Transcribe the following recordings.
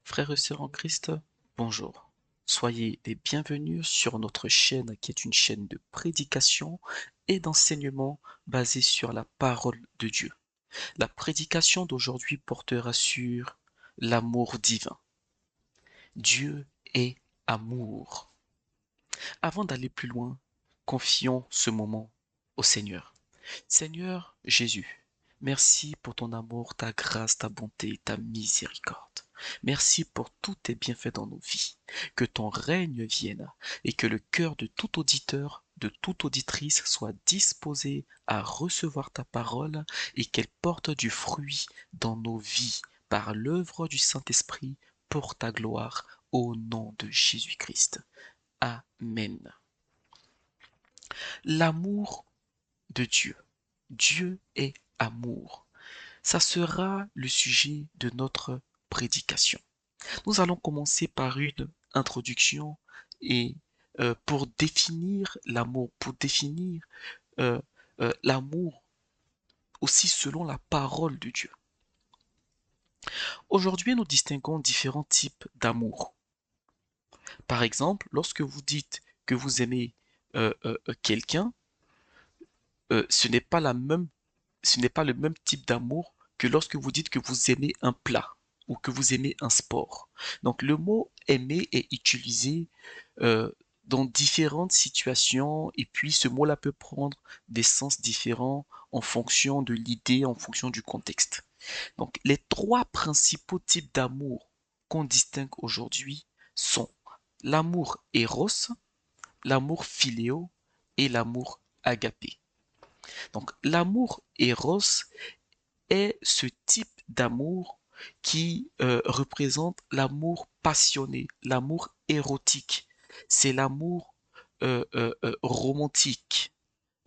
Frères et sœurs en Christ, bonjour. Soyez les bienvenus sur notre chaîne qui est une chaîne de prédication et d'enseignement basée sur la parole de Dieu. La prédication d'aujourd'hui portera sur l'amour divin. Dieu est amour. Avant d'aller plus loin, confions ce moment au Seigneur. Seigneur Jésus, merci pour ton amour, ta grâce, ta bonté, ta miséricorde. Merci pour tous tes bienfaits dans nos vies. Que ton règne vienne et que le cœur de tout auditeur, de toute auditrice soit disposé à recevoir ta parole et qu'elle porte du fruit dans nos vies par l'œuvre du Saint-Esprit pour ta gloire au nom de Jésus-Christ. Amen. L'amour de Dieu. Dieu est amour. Ça sera le sujet de notre prédication. Nous allons commencer par une introduction et pour définir l'amour, euh, l'amour aussi selon la parole de Dieu. Aujourd'hui, nous distinguons différents types d'amour. Par exemple, lorsque vous dites que vous aimez quelqu'un, ce n'est pas ce n'est pas le même type d'amour que lorsque vous dites que vous aimez un plat ou que vous aimez un sport. Donc le mot aimer est utilisé euh, dans différentes situations et puis ce mot-là peut prendre des sens différents en fonction de l'idée, en fonction du contexte. Donc les trois principaux types d'amour qu'on distingue aujourd'hui sont l'amour éros, l'amour philéo et l'amour agapé. Donc l'amour éros est ce type d'amour qui représente l'amour passionné, l'amour érotique. C'est l'amour romantique,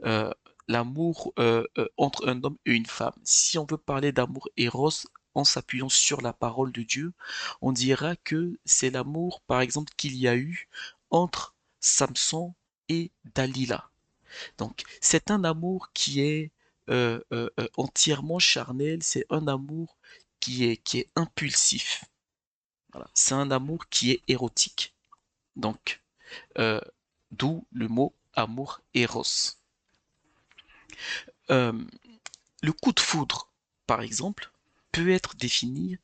euh, l'amour entre un homme et une femme. Si on veut parler d'amour éros en s'appuyant sur la parole de Dieu, on dira que c'est l'amour, par exemple, qu'il y a eu entre Samson et Dalila. Donc, c'est un amour qui est entièrement charnel, c'est un amour qui est impulsif. Voilà. C'est un amour qui est érotique. Donc, euh, d'où le mot amour éros. Euh, le coup de foudre, par exemple, peut être défini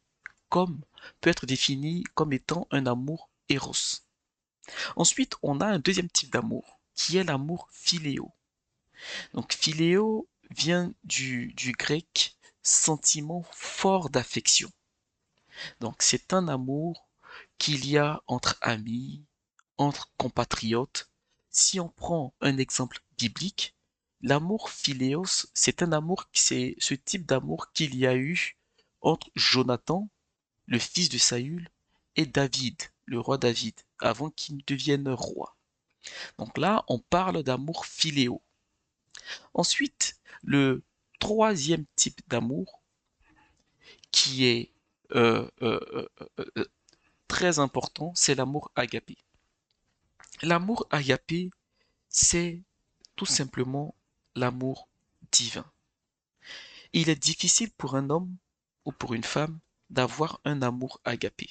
comme, peut être défini comme étant un amour éros. Ensuite, on a un deuxième type d'amour, qui est l'amour philéo. Donc philéo vient du grec sentiment fort d'affection. Donc c'est un amour qu'il y a entre amis, entre compatriotes. Si on prend un exemple biblique, l'amour philéos, c'est un amour, c'est ce type d'amour qu'il y a eu entre Jonathan, le fils de Saül, et David, le roi David, avant qu'il ne devienne roi. Donc là, on parle d'amour philéo. Ensuite, le troisième type d'amour qui est euh, euh, euh, euh, très important, c'est l'amour agapé. L'amour agapé, c'est tout simplement l'amour divin. Il est difficile pour un homme ou pour une femme d'avoir un amour agapé.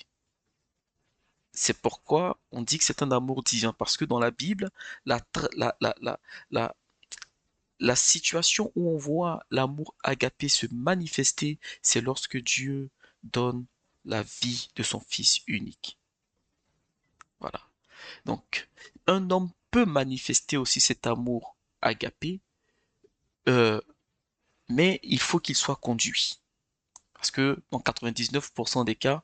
C'est pourquoi on dit que c'est un amour divin, parce que dans la Bible, la, la, la, la, la, la situation où on voit l'amour agapé se manifester, c'est lorsque Dieu donne la vie de son Fils unique. Voilà. Donc, un homme peut manifester aussi cet amour agapé, euh, mais il faut qu'il soit conduit. Parce que dans 99% des cas,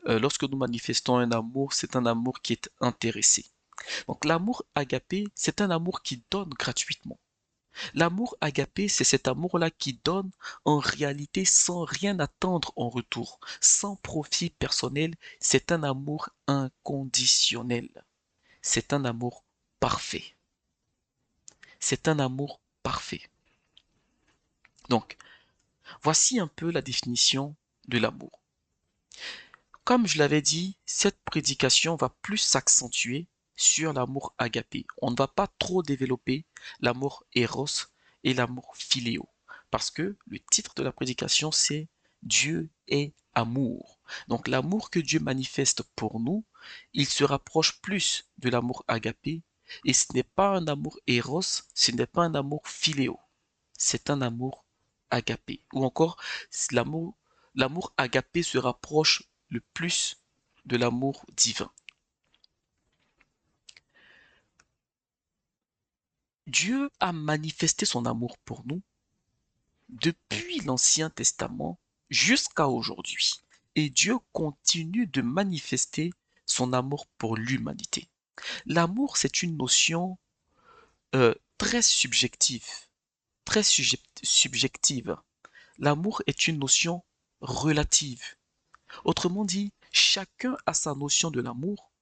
lorsque nous manifestons un amour, c'est un amour qui est intéressé. Donc l'amour agapé, c'est un amour qui donne gratuitement. L'amour agapé, c'est cet amour-là qui donne en réalité sans rien attendre en retour, sans profit personnel. C'est un amour inconditionnel. C'est un amour parfait. C'est un amour parfait. Donc, voici un peu la définition de l'amour. Comme je l'avais dit, cette prédication va plus s'accentuer sur l'amour agapé. On ne va pas trop développer l'amour éros et l'amour philéo. Parce que le titre de la prédication, c'est Dieu est amour. Donc l'amour que Dieu manifeste pour nous, il se rapproche plus de l'amour agapé, et ce n'est pas un amour éros, ce n'est pas un amour philéo, c'est un amour agapé. Ou encore, l'amour agapé se rapproche le plus de l'amour divin. Dieu a manifesté son amour pour nous depuis l'Ancien Testament jusqu'à aujourd'hui. Et Dieu continue de manifester son amour pour l'humanité. L'amour, c'est une notion très subjective, très subjective. L'amour est une notion relative. Autrement dit, chacun a sa notion de l'amour,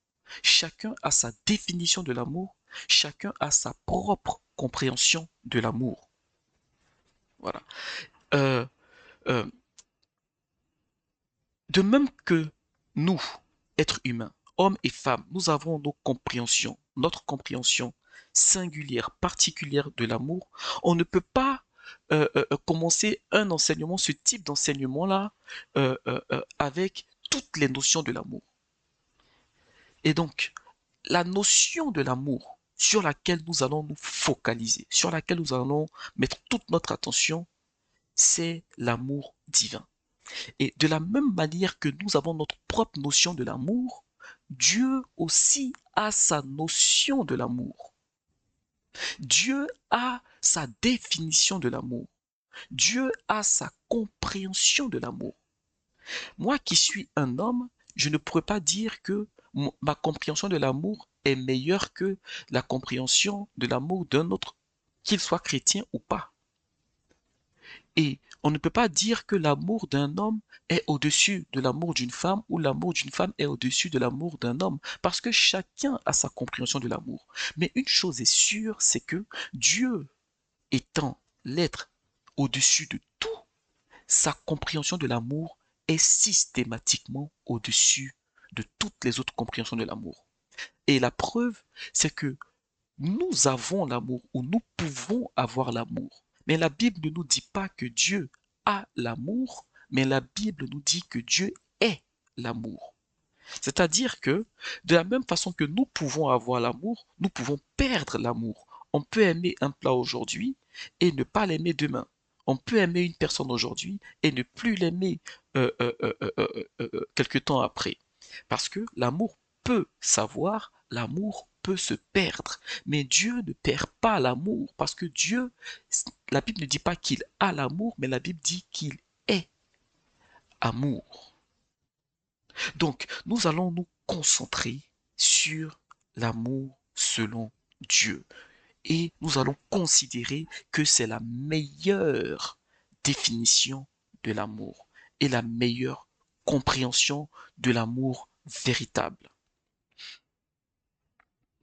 chacun a sa définition de l'amour, chacun a sa propre compréhension de l'amour. Voilà. Euh, euh, de même que nous, êtres humains, hommes et femmes, nous avons nos compréhensions, notre compréhension singulière, particulière de l'amour, on ne peut pas commencer un enseignement, ce type d'enseignement-là, avec toutes les notions de l'amour. Et donc, la notion de l'amour sur laquelle nous allons nous focaliser, sur laquelle nous allons mettre toute notre attention, c'est l'amour divin. Et de la même manière que nous avons notre propre notion de l'amour, Dieu aussi a sa notion de l'amour. Dieu a sa définition de l'amour. Dieu a sa compréhension de l'amour. Moi qui suis un homme, je ne pourrais pas dire que ma compréhension de l'amour est meilleure que la compréhension de l'amour d'un autre, qu'il soit chrétien ou pas. Et on ne peut pas dire que l'amour d'un homme est au-dessus de l'amour d'une femme ou l'amour d'une femme est au-dessus de l'amour d'un homme, parce que chacun a sa compréhension de l'amour. Mais une chose est sûre, c'est que Dieu étant l'être au-dessus de tout, sa compréhension de l'amour est systématiquement au-dessus de toutes les autres compréhensions de l'amour. Et la preuve, c'est que nous avons l'amour ou nous pouvons avoir l'amour. Mais la Bible ne nous dit pas que Dieu a l'amour, mais la Bible nous dit que Dieu est l'amour. C'est-à-dire que de la même façon que nous pouvons avoir l'amour, nous pouvons perdre l'amour. On peut aimer un plat aujourd'hui et ne pas l'aimer demain. On peut aimer une personne aujourd'hui et ne plus l'aimer quelque temps après. Parce que l'amour peut savoir, l'amour peut se perdre. Mais Dieu ne perd pas l'amour parce que Dieu, la Bible ne dit pas qu'il a l'amour, mais la Bible dit qu'il est amour. Donc, nous allons nous concentrer sur l'amour selon Dieu. Et nous allons considérer que c'est la meilleure définition de l'amour et la meilleure compréhension de l'amour véritable.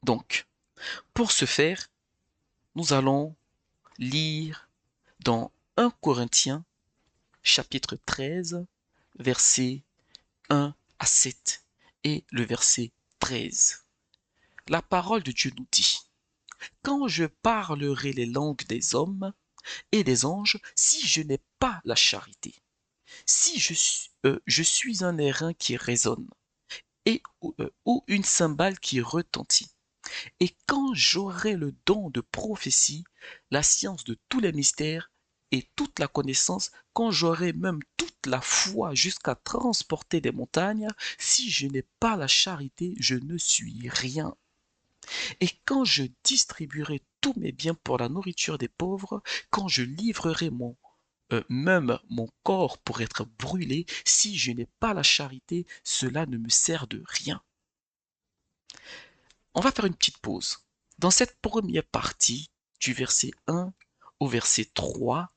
Donc, pour ce faire, nous allons lire dans 1 Corinthiens chapitre 13, versets 1 à 7 et le verset 13. La parole de Dieu nous dit: quand je parlerai les langues des hommes et des anges, si je n'ai pas la charité, si je suis un airain qui résonne et ou une cymbale qui retentit, et quand j'aurai le don de prophétie, la science de tous les mystères et toute la connaissance, quand j'aurai même toute la foi jusqu'à transporter des montagnes, si je n'ai pas la charité, je ne suis rien. Et quand je distribuerai tous mes biens pour la nourriture des pauvres, quand je livrerai même mon corps pour être brûlé, si je n'ai pas la charité, cela ne me sert de rien. On va faire une petite pause. Dans cette première partie, du verset 1 au verset 3,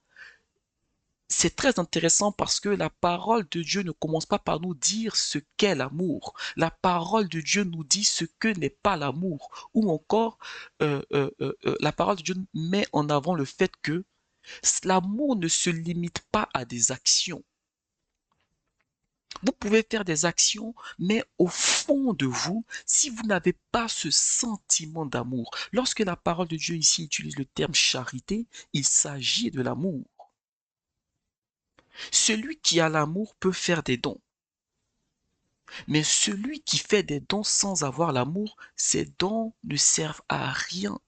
c'est très intéressant parce que la parole de Dieu ne commence pas par nous dire ce qu'est l'amour. La parole de Dieu nous dit ce que n'est pas l'amour. Ou encore, la parole de Dieu met en avant le fait que l'amour ne se limite pas à des actions. Vous pouvez faire des actions, mais au fond de vous, si vous n'avez pas ce sentiment d'amour, lorsque la parole de Dieu ici utilise le terme charité, il s'agit de l'amour. Celui qui a l'amour peut faire des dons. Mais celui qui fait des dons sans avoir l'amour, ces dons ne servent à rien.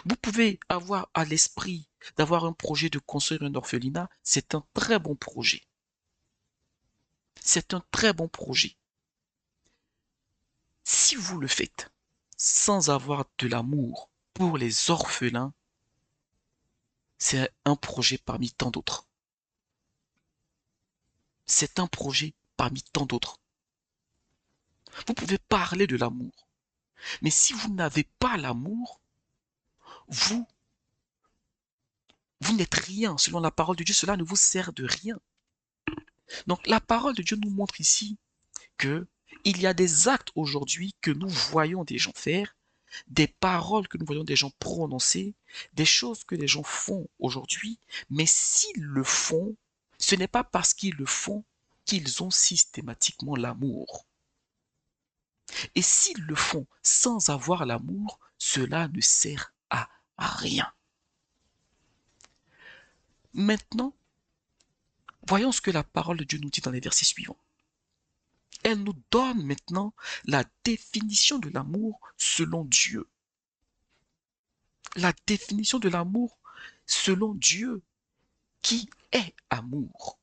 Vous pouvez avoir à l'esprit d'avoir un projet de construire un orphelinat, c'est un très bon projet. C'est un très bon projet. Si vous le faites sans avoir de l'amour pour les orphelins, c'est un projet parmi tant d'autres. C'est un projet parmi tant d'autres. Vous pouvez parler de l'amour, mais si vous n'avez pas l'amour, vous, vous n'êtes rien. Selon la parole de Dieu, cela ne vous sert de rien. Donc la parole de Dieu nous montre ici que il y a des actes aujourd'hui que nous voyons des gens faire, des paroles que nous voyons des gens prononcer, des choses que les gens font aujourd'hui, mais s'ils le font, ce n'est pas parce qu'ils le font qu'ils ont systématiquement l'amour. Et s'ils le font sans avoir l'amour, cela ne sert à rien. Maintenant, voyons ce que la parole de Dieu nous dit dans les versets suivants. Elle nous donne maintenant la définition de l'amour selon Dieu. La définition de l'amour selon Dieu, qui est amour.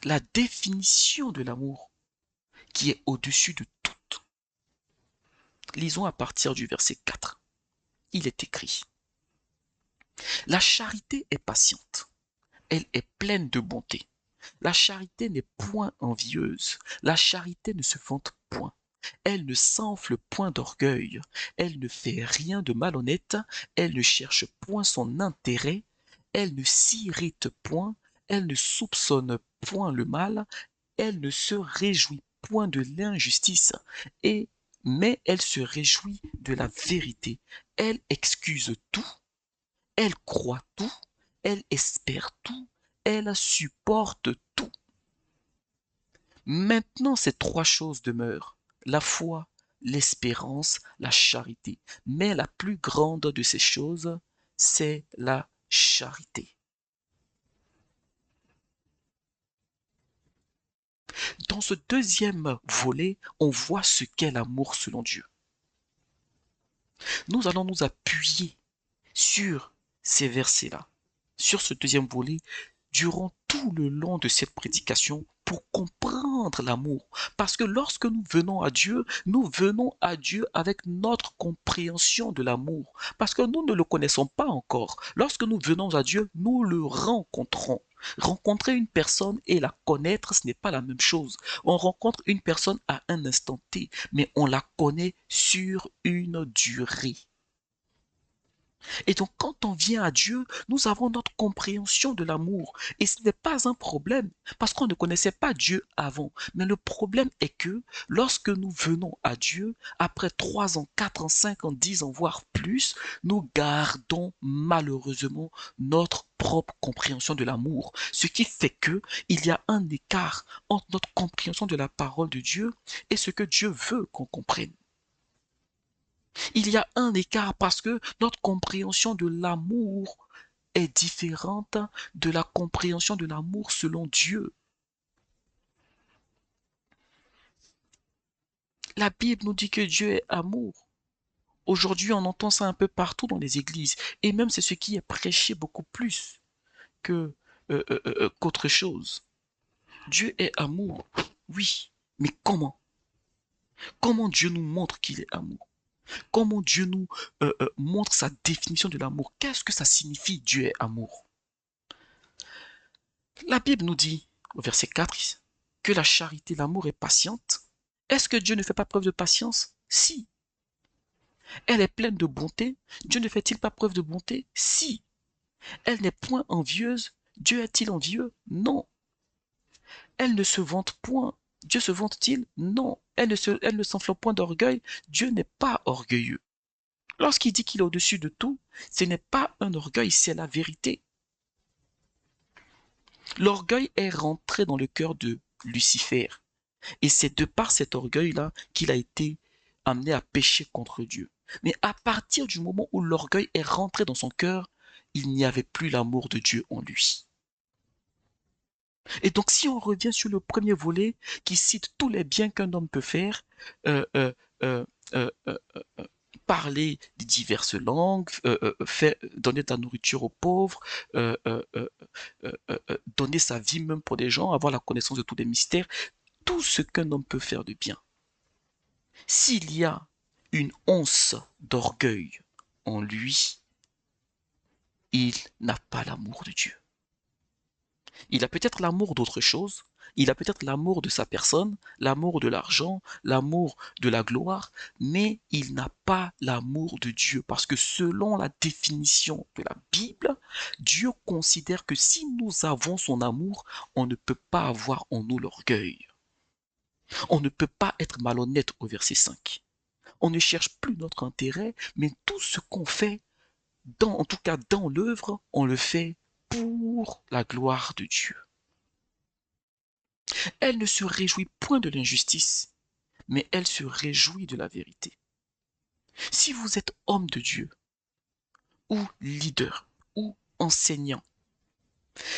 La définition de l'amour qui est au-dessus de tout. Lisons à partir du verset 4. Il est écrit: La charité est patiente, elle est pleine de bonté. La charité n'est point envieuse, la charité ne se vante point. Elle ne s'enfle point d'orgueil, elle ne fait rien de malhonnête, elle ne cherche point son intérêt, elle ne s'irrite point, elle ne soupçonne point le mal, elle ne se réjouit point de l'injustice, mais elle se réjouit de la vérité. Elle excuse tout, elle croit tout, elle espère tout, elle supporte tout. Maintenant, ces trois choses demeurent: la foi, l'espérance, la charité. Mais la plus grande de ces choses, c'est la charité. Dans ce deuxième volet, on voit ce qu'est l'amour selon Dieu. Nous allons nous appuyer sur ces versets-là, sur ce deuxième volet, durant tout le long de cette prédication pour comprendre l'amour. Parce que lorsque nous venons à Dieu avec notre compréhension de l'amour. Parce que nous ne le connaissons pas encore. Lorsque nous venons à Dieu, nous le rencontrons. Rencontrer une personne et la connaître, ce n'est pas la même chose. On rencontre une personne à un instant T, mais on la connaît sur une durée. Et donc, quand on vient à Dieu, nous avons notre compréhension de l'amour. Et ce n'est pas un problème, parce qu'on ne connaissait pas Dieu avant. Mais le problème est que lorsque nous venons à Dieu, après 3 ans, 4 ans, 5 ans, 10 ans, voire plus, nous gardons malheureusement notre propre compréhension de l'amour. Ce qui fait que il y a un écart entre notre compréhension de la parole de Dieu et ce que Dieu veut qu'on comprenne. Il y a un écart parce que notre compréhension de l'amour est différente de la compréhension de l'amour selon Dieu. La Bible nous dit que Dieu est amour. Aujourd'hui, on entend ça un peu partout dans les églises. Et même c'est ce qui est prêché beaucoup plus que, qu'autre chose. Dieu est amour. Oui. Mais comment? Comment Dieu nous montre qu'il est amour? Comment Dieu nous montre sa définition de l'amour? Qu'est-ce que ça signifie Dieu est amour? La Bible nous dit, au verset 4, que la charité, l'amour est patiente. Est-ce que Dieu ne fait pas preuve de patience? Si. Elle est pleine de bonté. Dieu ne fait-il pas preuve de bonté? Si. Elle n'est point envieuse. Dieu est-il envieux? Non. Elle ne se vante point. Dieu se vante-t-il? Non. Elle ne s'enflamme point d'orgueil. Dieu n'est pas orgueilleux. Lorsqu'il dit qu'il est au-dessus de tout, ce n'est pas un orgueil, c'est la vérité. L'orgueil est rentré dans le cœur de Lucifer. Et c'est de par cet orgueil-là qu'il a été amené à pécher contre Dieu. Mais à partir du moment où l'orgueil est rentré dans son cœur, il n'y avait plus l'amour de Dieu en lui. Et donc, si on revient sur le premier volet qui cite tous les biens qu'un homme peut faire, euh, euh, euh, euh, euh, parler de diverses langues, donner de la nourriture aux pauvres, donner sa vie même pour des gens, avoir la connaissance de tous les mystères, tout ce qu'un homme peut faire de bien. S'il y a une once d'orgueil en lui, il n'a pas l'amour de Dieu. Il a peut-être l'amour d'autre chose, il a peut-être l'amour de sa personne, l'amour de l'argent, l'amour de la gloire, mais il n'a pas l'amour de Dieu parce que selon la définition de la Bible, Dieu considère que si nous avons son amour, on ne peut pas avoir en nous l'orgueil. On ne peut pas être malhonnête au verset 5. On ne cherche plus notre intérêt, mais tout ce qu'on fait, en tout cas dans l'œuvre, on le fait pour la gloire de Dieu. Elle ne se réjouit point de l'injustice, mais elle se réjouit de la vérité. Si vous êtes homme de Dieu, ou leader, ou enseignant,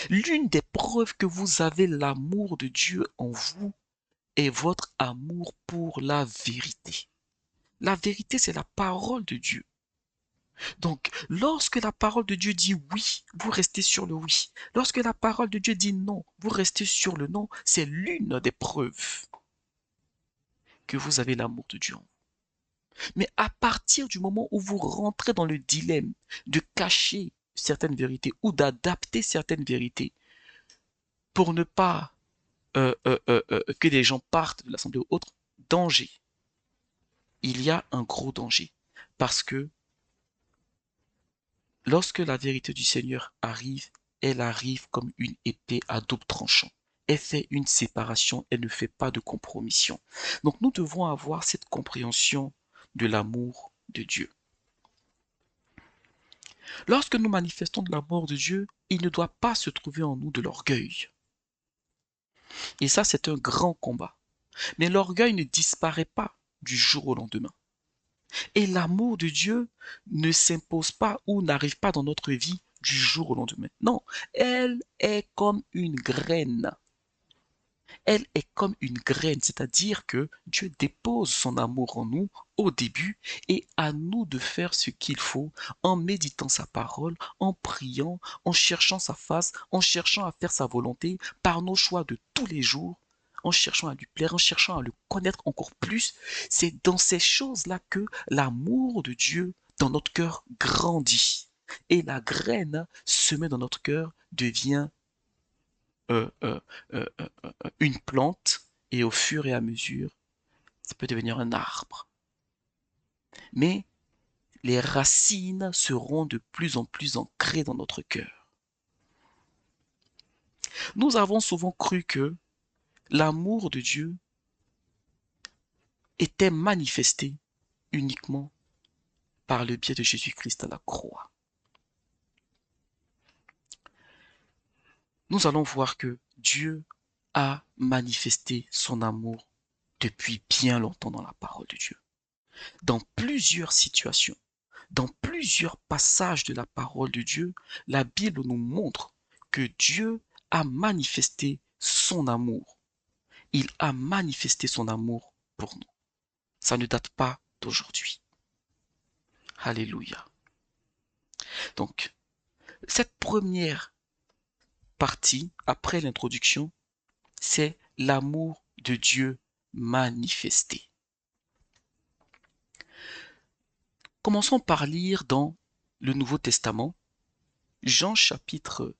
l'une des preuves que vous avez l'amour de Dieu en vous est votre amour pour la vérité. La vérité, c'est la parole de Dieu. Donc, lorsque la parole de Dieu dit oui, vous restez sur le oui. Lorsque la parole de Dieu dit non, vous restez sur le non. C'est l'une des preuves que vous avez l'amour de Dieu en vous. Mais à partir du moment où vous rentrez dans le dilemme de cacher certaines vérités ou d'adapter certaines vérités pour ne pas que les gens partent de l'assemblée ou autre, danger. Il y a un gros danger. Parce que lorsque la vérité du Seigneur arrive, elle arrive comme une épée à double tranchant. Elle fait une séparation, elle ne fait pas de compromission. Donc nous devons avoir cette compréhension de l'amour de Dieu. Lorsque nous manifestons de l'amour de Dieu, il ne doit pas se trouver en nous de l'orgueil. Et ça, c'est un grand combat. Mais l'orgueil ne disparaît pas du jour au lendemain. Et l'amour de Dieu ne s'impose pas ou n'arrive pas dans notre vie du jour au lendemain. Non, elle est comme une graine. Elle est comme une graine, c'est-à-dire que Dieu dépose son amour en nous au début et à nous de faire ce qu'il faut en méditant sa parole, en priant, en cherchant sa face, en cherchant à faire sa volonté par nos choix de tous les jours, en cherchant à lui plaire, en cherchant à le connaître encore plus. C'est dans ces choses-là que l'amour de Dieu dans notre cœur grandit. Et la graine semée dans notre cœur devient euh, euh, euh, une plante et au fur et à mesure, ça peut devenir un arbre. Mais les racines seront de plus en plus ancrées dans notre cœur. Nous avons souvent cru que l'amour de Dieu était manifesté uniquement par le biais de Jésus-Christ à la croix. Nous allons voir que Dieu a manifesté son amour depuis bien longtemps dans la parole de Dieu. Dans plusieurs situations, dans plusieurs passages de la parole de Dieu, la Bible nous montre que Dieu a manifesté son amour. Il a manifesté son amour pour nous. Ça ne date pas d'aujourd'hui. Alléluia. Donc, cette première partie, après l'introduction, c'est l'amour de Dieu manifesté. Commençons par lire dans le Nouveau Testament, Jean chapitre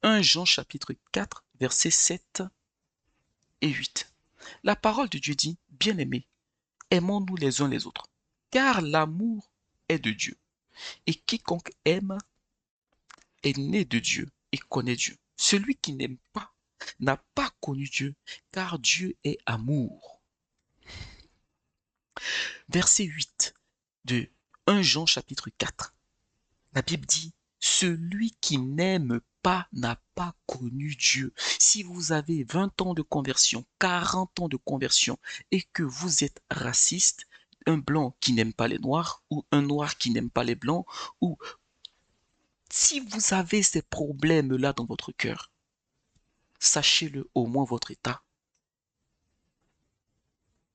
1 Jean chapitre 4, versets 7 et 8. La parole de Dieu dit, bien-aimés, aimons-nous les uns les autres, car l'amour est de Dieu. Et quiconque aime est né de Dieu et connaît Dieu. Celui qui n'aime pas n'a pas connu Dieu, car Dieu est amour. Verset 8 de 1 Jean chapitre 4. La Bible dit, celui qui n'aime pas n'a pas connu Dieu. Si vous avez 20 ans de conversion, 40 ans de conversion et que vous êtes raciste, un blanc qui n'aime pas les noirs ou un noir qui n'aime pas les blancs ou Si vous avez ces problèmes-là dans votre cœur, sachez-le au moins votre état.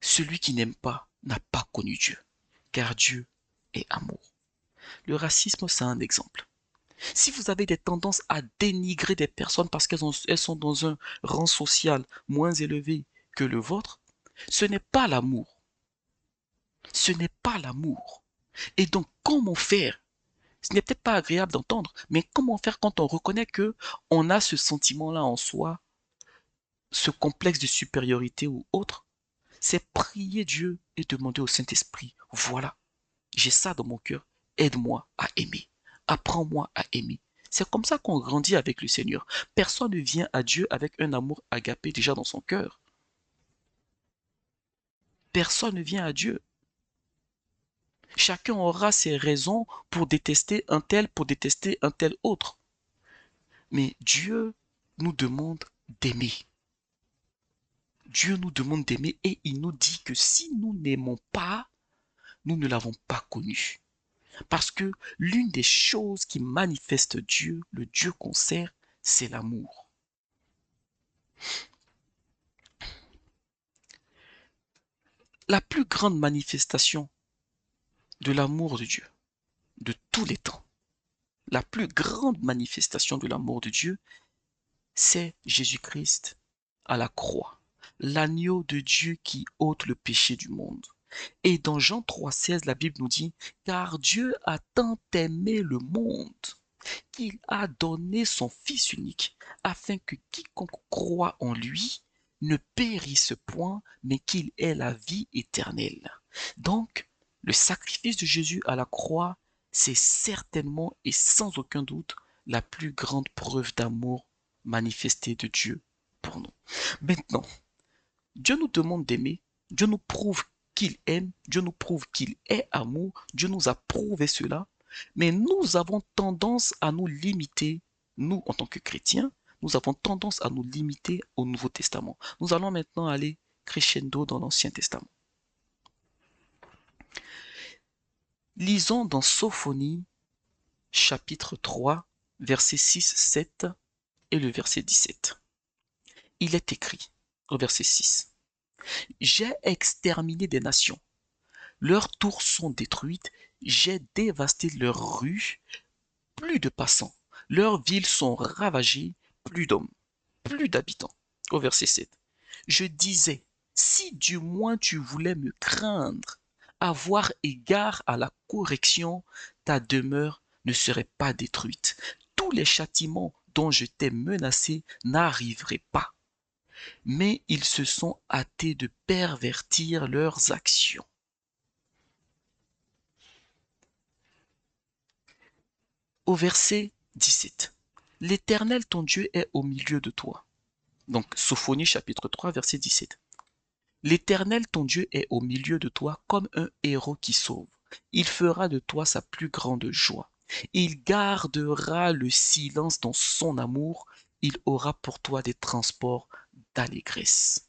Celui qui n'aime pas n'a pas connu Dieu, car Dieu est amour. Le racisme, c'est un exemple. Si vous avez des tendances à dénigrer des personnes parce qu'elles sont dans un rang social moins élevé que le vôtre, ce n'est pas l'amour. Ce n'est pas l'amour. Et donc, comment faire? Ce n'est peut-être pas agréable d'entendre, mais comment faire quand on reconnaît que on a ce sentiment-là en soi, ce complexe de supériorité ou autre? C'est prier Dieu et demander au Saint-Esprit, voilà, j'ai ça dans mon cœur, aide-moi à aimer, apprends-moi à aimer. C'est comme ça qu'on grandit avec le Seigneur. Personne ne vient à Dieu avec un amour agapé déjà dans son cœur. Personne ne vient à Dieu. Chacun aura ses raisons pour détester un tel autre. Mais Dieu nous demande d'aimer. Dieu nous demande d'aimer et il nous dit que si nous n'aimons pas, nous ne l'avons pas connu. Parce que l'une des choses qui manifeste Dieu, le Dieu qu'on sert, c'est l'amour. La plus grande manifestation de l'amour de Dieu, de tous les temps, la plus grande manifestation de l'amour de Dieu, c'est Jésus-Christ à la croix, l'agneau de Dieu qui ôte le péché du monde. Et dans Jean 3,16, la Bible nous dit, car Dieu a tant aimé le monde qu'il a donné son Fils unique, afin que quiconque croit en lui ne périsse point, mais qu'il ait la vie éternelle. Donc, le sacrifice de Jésus à la croix, c'est certainement et sans aucun doute la plus grande preuve d'amour manifestée de Dieu pour nous. Maintenant, Dieu nous demande d'aimer, Dieu nous prouve qu'il aime, Dieu nous prouve qu'il est amour, Dieu nous a prouvé cela, mais nous avons tendance à nous limiter, nous en tant que chrétiens, nous avons tendance à nous limiter au Nouveau Testament. Nous allons maintenant aller crescendo dans l'Ancien Testament. Lisons dans Sophonie, chapitre 3, versets 6, 7 et le verset 17. Il est écrit au verset 6. J'ai exterminé des nations. Leurs tours sont détruites, j'ai dévasté leurs rues, plus de passants. Leurs villes sont ravagées, plus d'hommes, plus d'habitants. Au verset 7. Je disais, si du moins tu voulais me craindre, avoir égard à la correction, ta demeure ne serait pas détruite. Tous les châtiments dont je t'ai menacé n'arriveraient pas. Mais ils se sont hâtés de pervertir leurs actions. Au verset 17. L'Éternel ton Dieu est au milieu de toi. Donc, Sophonie chapitre 3, verset 17. L'Éternel ton Dieu est au milieu de toi comme un héros qui sauve. Il fera de toi sa plus grande joie. Il gardera le silence dans son amour. Il aura pour toi des transports d'allégresse.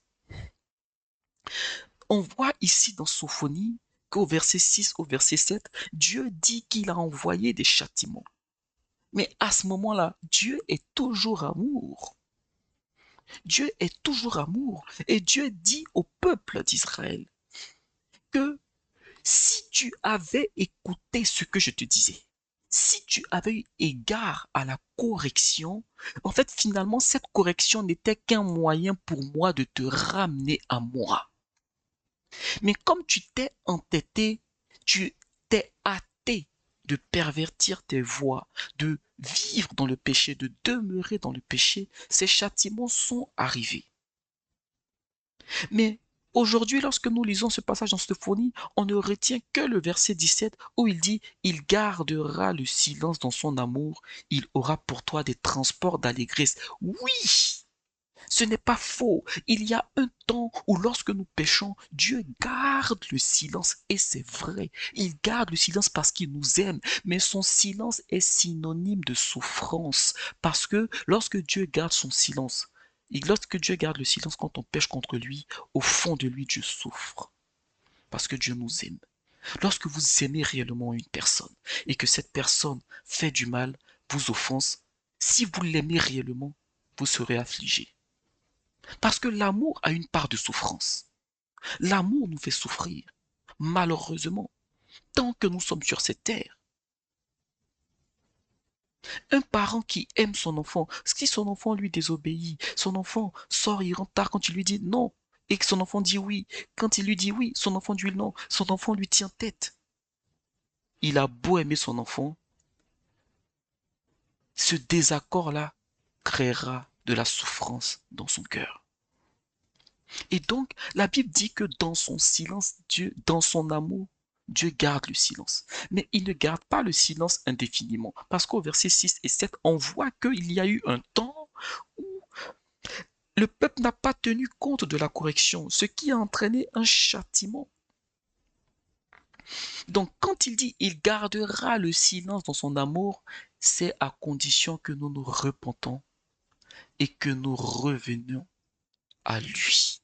On voit ici dans Sophonie qu'au verset 6 au verset 7, Dieu dit qu'il a envoyé des châtiments. Mais à ce moment-là, Dieu est toujours amour. Dieu est toujours amour. Et Dieu dit au peuple d'Israël que si tu avais écouté ce que je te disais, si tu avais eu égard à la correction, en fait, finalement, cette correction n'était qu'un moyen pour moi de te ramener à moi. Mais comme tu t'es entêté, tu t'es hâté de pervertir tes voies, de vivre dans le péché, de demeurer dans le péché, ces châtiments sont arrivés. Mais aujourd'hui, lorsque nous lisons ce passage dans Sophonie, on ne retient que le verset 17 où il dit « Il gardera le silence dans son amour, il aura pour toi des transports d'allégresse. » Oui, ce n'est pas faux. Il y a un temps où lorsque nous péchons, Dieu garde le silence et c'est vrai. Il garde le silence parce qu'il nous aime, mais son silence est synonyme de souffrance parce que lorsque Dieu garde son silence, et lorsque Dieu garde le silence quand on pêche contre lui, au fond de lui, Dieu souffre parce que Dieu nous aime. Lorsque vous aimez réellement une personne et que cette personne fait du mal, vous offense, si vous l'aimez réellement, vous serez affligé. Parce que l'amour a une part de souffrance. L'amour nous fait souffrir, malheureusement, tant que nous sommes sur cette terre. Un parent qui aime son enfant, si son enfant lui désobéit, son enfant sort, il rentre tard quand il lui dit non, et que son enfant dit oui, quand il lui dit oui, son enfant dit non, son enfant lui tient tête. Il a beau aimer son enfant, ce désaccord-là créera de la souffrance dans son cœur. Et donc, la Bible dit que dans son silence, Dieu, dans son amour, Dieu garde le silence. Mais il ne garde pas le silence indéfiniment. Parce qu'au verset 6 et 7, on voit qu'il y a eu un temps où le peuple n'a pas tenu compte de la correction, ce qui a entraîné un châtiment. Donc, quand il dit il gardera le silence dans son amour, c'est à condition que nous nous repentons et que nous revenions à lui.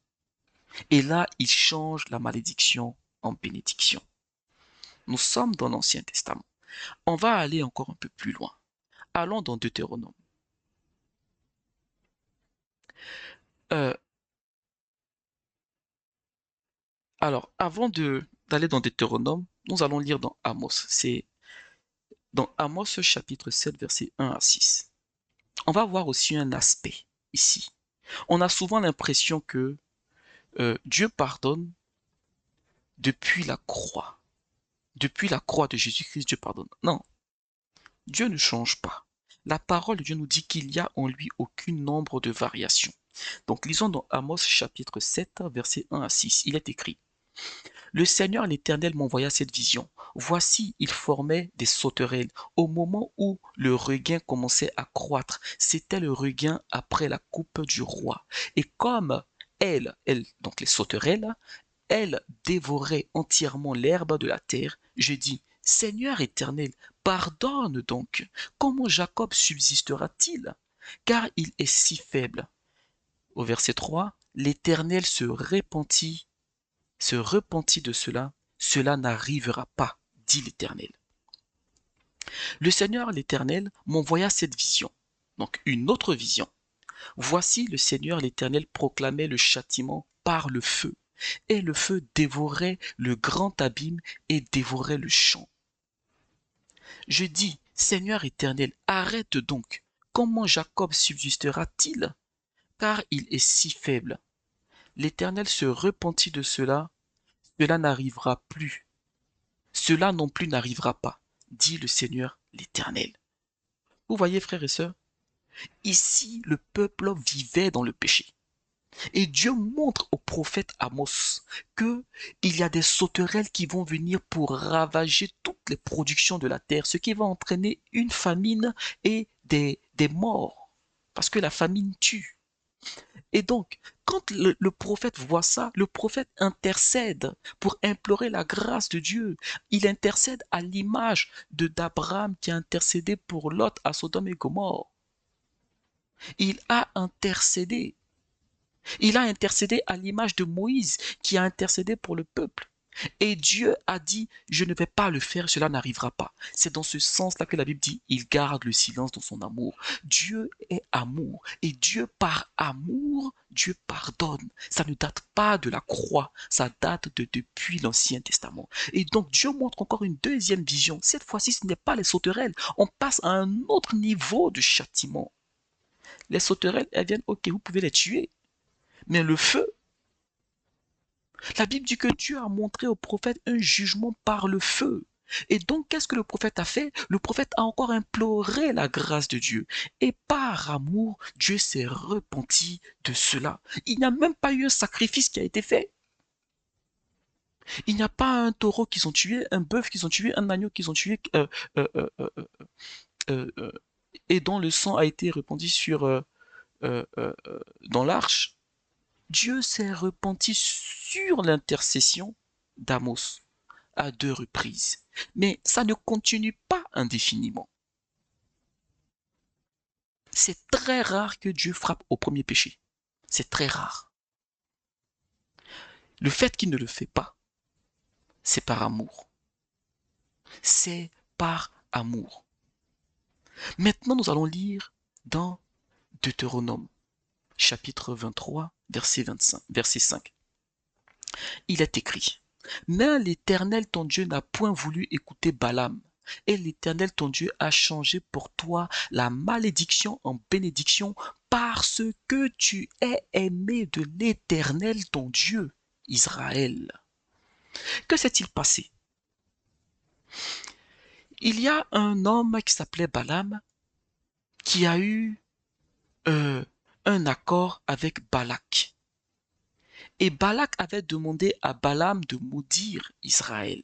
Et là, il change la malédiction en bénédiction. Nous sommes dans l'Ancien Testament. On va aller encore un peu plus loin. Allons dans Deutéronome. Euh, alors, avant d'aller dans Deutéronome, nous allons lire dans Amos. C'est dans Amos chapitre 7, versets 1 à 6. On va voir aussi un aspect ici. On a souvent l'impression que Dieu pardonne depuis la croix. Depuis la croix de Jésus-Christ, Dieu pardonne. Non, Dieu ne change pas. La parole de Dieu nous dit qu'il n'y a en lui aucun nombre de variations. Donc lisons dans Amos chapitre 7, versets 1 à 6. Il est écrit: Le Seigneur l'Éternel m'envoya cette vision. Voici, il formait des sauterelles. Au moment où le regain commençait à croître, c'était le regain après la coupe du roi. Et comme donc les sauterelles, elles dévoraient entièrement l'herbe de la terre, je dis: Seigneur Éternel, pardonne donc. Comment Jacob subsistera-t-il? Car il est si faible. Au verset 3, l'Éternel se repentit de cela, cela n'arrivera pas, dit l'Éternel. Le Seigneur l'Éternel m'envoya cette vision, donc une autre vision. Voici, le Seigneur l'Éternel proclamait le châtiment par le feu, et le feu dévorait le grand abîme et dévorait le champ. Je dis: Seigneur Éternel, arrête donc. Comment Jacob subsistera-t-il? Car il est si faible. L'Éternel se repentit de cela, cela n'arrivera plus. Cela non plus n'arrivera pas, dit le Seigneur l'Éternel. Vous voyez, frères et sœurs, ici le peuple vivait dans le péché. Et Dieu montre au prophète Amos que il y a des sauterelles qui vont venir pour ravager toutes les productions de la terre, ce qui va entraîner une famine et des morts, parce que la famine tue. Et donc, quand le prophète voit ça, le prophète intercède pour implorer la grâce de Dieu. Il intercède à l'image d'Abraham qui a intercédé pour Lot à Sodome et Gomorrhe. Il a intercédé. Il a intercédé à l'image de Moïse qui a intercédé pour le peuple. Et Dieu a dit: je ne vais pas le faire, cela n'arrivera pas. C'est dans ce sens-là que la Bible dit: il garde le silence dans son amour. Dieu est amour. Et Dieu, par amour, Dieu pardonne. Ça ne date pas de la croix, ça date de depuis l'Ancien Testament. Et donc Dieu montre encore une deuxième vision. Cette fois-ci, ce n'est pas les sauterelles. On passe à un autre niveau de châtiment. Les sauterelles, elles viennent, ok, vous pouvez les tuer. Mais le feu, la Bible dit que Dieu a montré au prophète un jugement par le feu. Et donc, qu'est-ce que le prophète a fait? Le prophète a encore imploré la grâce de Dieu. Et par amour, Dieu s'est repenti de cela. Il n'y a même pas eu un sacrifice qui a été fait. Il n'y a pas un taureau qu'ils ont tué, un bœuf qu'ils ont tué, un agneau qu'ils ont tué, euh, euh, euh, euh, et dont le sang a été répandu dans l'arche. Dieu s'est repenti sur l'intercession d'Amos à 2 reprises. Mais ça ne continue pas indéfiniment. C'est très rare que Dieu frappe au premier péché. C'est très rare. Le fait qu'il ne le fait pas, c'est par amour. C'est par amour. Maintenant, nous allons lire dans Deutéronome, chapitre 23, verset 5. Il est écrit, mais l'Éternel ton Dieu n'a point voulu écouter Balaam, et l'Éternel ton Dieu a changé pour toi la malédiction en bénédiction parce que tu es aimé de l'Éternel ton Dieu, Israël. Que s'est-il passé? Il y a un homme qui s'appelait Balaam qui a eu euh, un accord avec Balak. Et Balak avait demandé à Balaam de maudire Israël.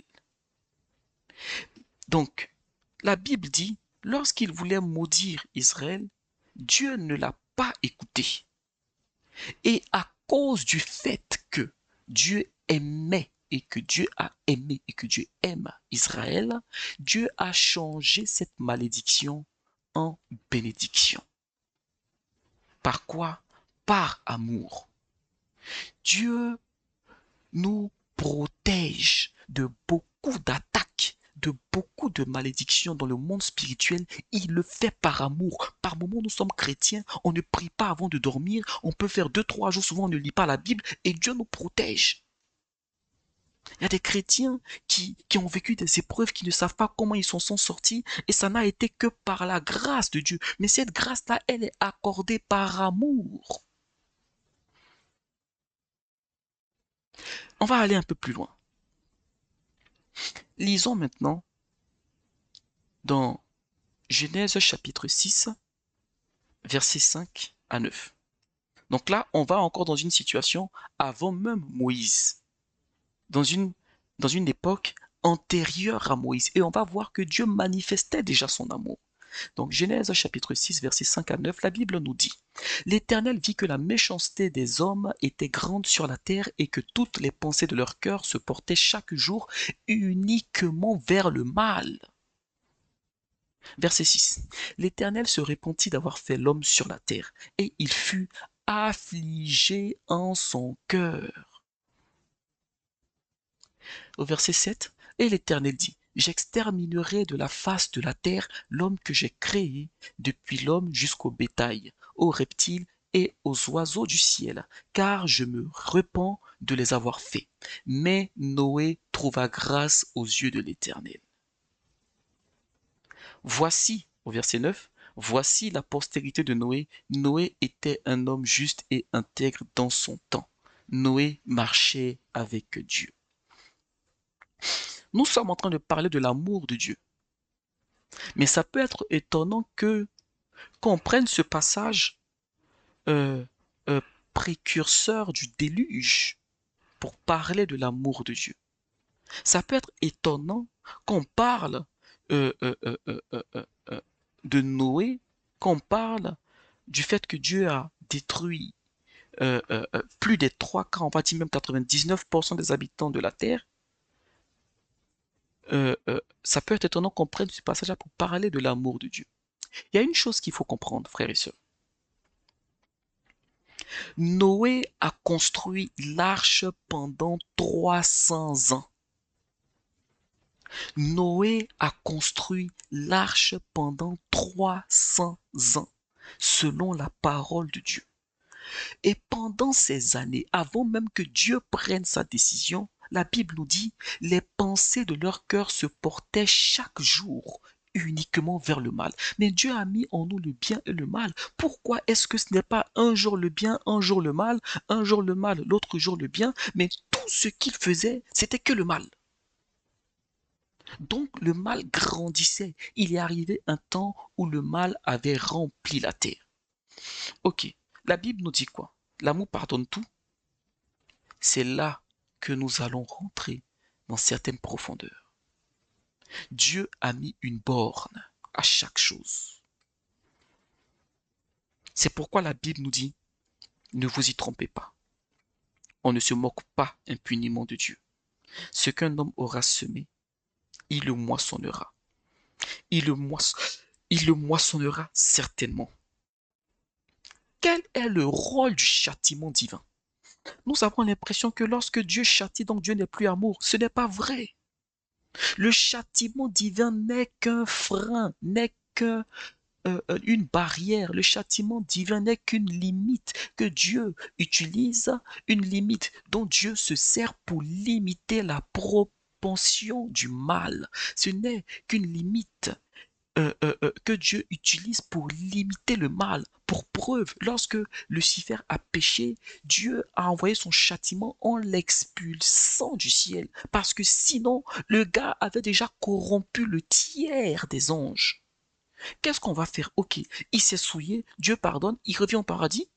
Donc, la Bible dit, lorsqu'il voulait maudire Israël, Dieu ne l'a pas écouté. Et à cause du fait que Dieu aimait et que Dieu a aimé et que Dieu aime Israël, Dieu a changé cette malédiction en bénédiction. Par quoi? Par amour. Dieu nous protège de beaucoup d'attaques, de beaucoup de malédictions dans le monde spirituel. Il le fait par amour. Par moments, nous sommes chrétiens, on ne prie pas avant de dormir, on peut faire 2, 3 jours, souvent on ne lit pas la Bible et Dieu nous protège. Il y a des chrétiens qui ont vécu des épreuves, qui ne savent pas comment ils s'en sont sortis et ça n'a été que par la grâce de Dieu. Mais cette grâce-là, elle est accordée par amour. On va aller un peu plus loin. Lisons maintenant dans Genèse chapitre 6, versets 5 à 9. Donc là, on va encore dans une situation avant même Moïse, dans une, dans une époque antérieure à Moïse. Et on va voir que Dieu manifestait déjà son amour. Donc Genèse chapitre 6, versets 5 à 9, la Bible nous dit, l'Éternel vit que la méchanceté des hommes était grande sur la terre et que toutes les pensées de leur cœur se portaient chaque jour uniquement vers le mal. Verset 6. L'Éternel se repentit d'avoir fait l'homme sur la terre, et il fut affligé en son cœur. Au verset 7, et l'Éternel dit, j'exterminerai de la face de la terre l'homme que j'ai créé, depuis l'homme jusqu'au bétail, aux reptiles et aux oiseaux du ciel, car je me repens de les avoir faits. Mais Noé trouva grâce aux yeux de l'Éternel. Voici, au verset 9, voici la postérité de Noé. Noé était un homme juste et intègre dans son temps. Noé marchait avec Dieu. Nous sommes en train de parler de l'amour de Dieu. Mais ça peut être étonnant qu'on prenne ce passage euh, euh, précurseur du déluge pour parler de l'amour de Dieu. Ça peut être étonnant qu'on parle euh, euh, euh, euh, euh, euh, de Noé, qu'on parle du fait que Dieu a détruit plus des 3 quarts, on va dire même 99% des habitants de la Terre. Ça peut être étonnant qu'on prenne ce passage-là pour parler de l'amour de Dieu. Il y a une chose qu'il faut comprendre, frères et sœurs. Noé a construit l'arche pendant 300 ans. Noé a construit l'arche pendant 300 ans, selon la parole de Dieu. Et pendant ces années, avant même que Dieu prenne sa décision, la Bible nous dit, les pensées de leur cœur se portaient chaque jour uniquement vers le mal. Mais Dieu a mis en nous le bien et le mal. Pourquoi est-ce que ce n'est pas un jour le bien, un jour le mal, un jour le mal, l'autre jour le bien, mais tout ce qu'il faisait, c'était que le mal. Donc le mal grandissait. Il est arrivé un temps où le mal avait rempli la terre. Ok, la Bible nous dit quoi? L'amour pardonne tout. C'est là que nous allons rentrer dans certaines profondeurs. Dieu a mis une borne à chaque chose. C'est pourquoi la Bible nous dit, ne vous y trompez pas. On ne se moque pas impunément de Dieu. Ce qu'un homme aura semé, il le moissonnera. Il le moissonnera certainement. Quel est le rôle du châtiment divin? Nous avons l'impression que lorsque Dieu châtie, donc Dieu n'est plus amour. Ce n'est pas vrai. Le châtiment divin n'est qu'un frein, n'est une barrière. Le châtiment divin n'est qu'une limite que Dieu utilise, une limite dont Dieu se sert pour limiter la propension du mal. Ce n'est qu'une limite que Dieu utilise pour limiter le mal. Pour preuve, lorsque Lucifer a péché, Dieu a envoyé son châtiment en l'expulsant du ciel. Parce que sinon, le gars avait déjà corrompu le tiers des anges. Qu'est-ce qu'on va faire? Ok, il s'est souillé, Dieu pardonne, il revient au paradis.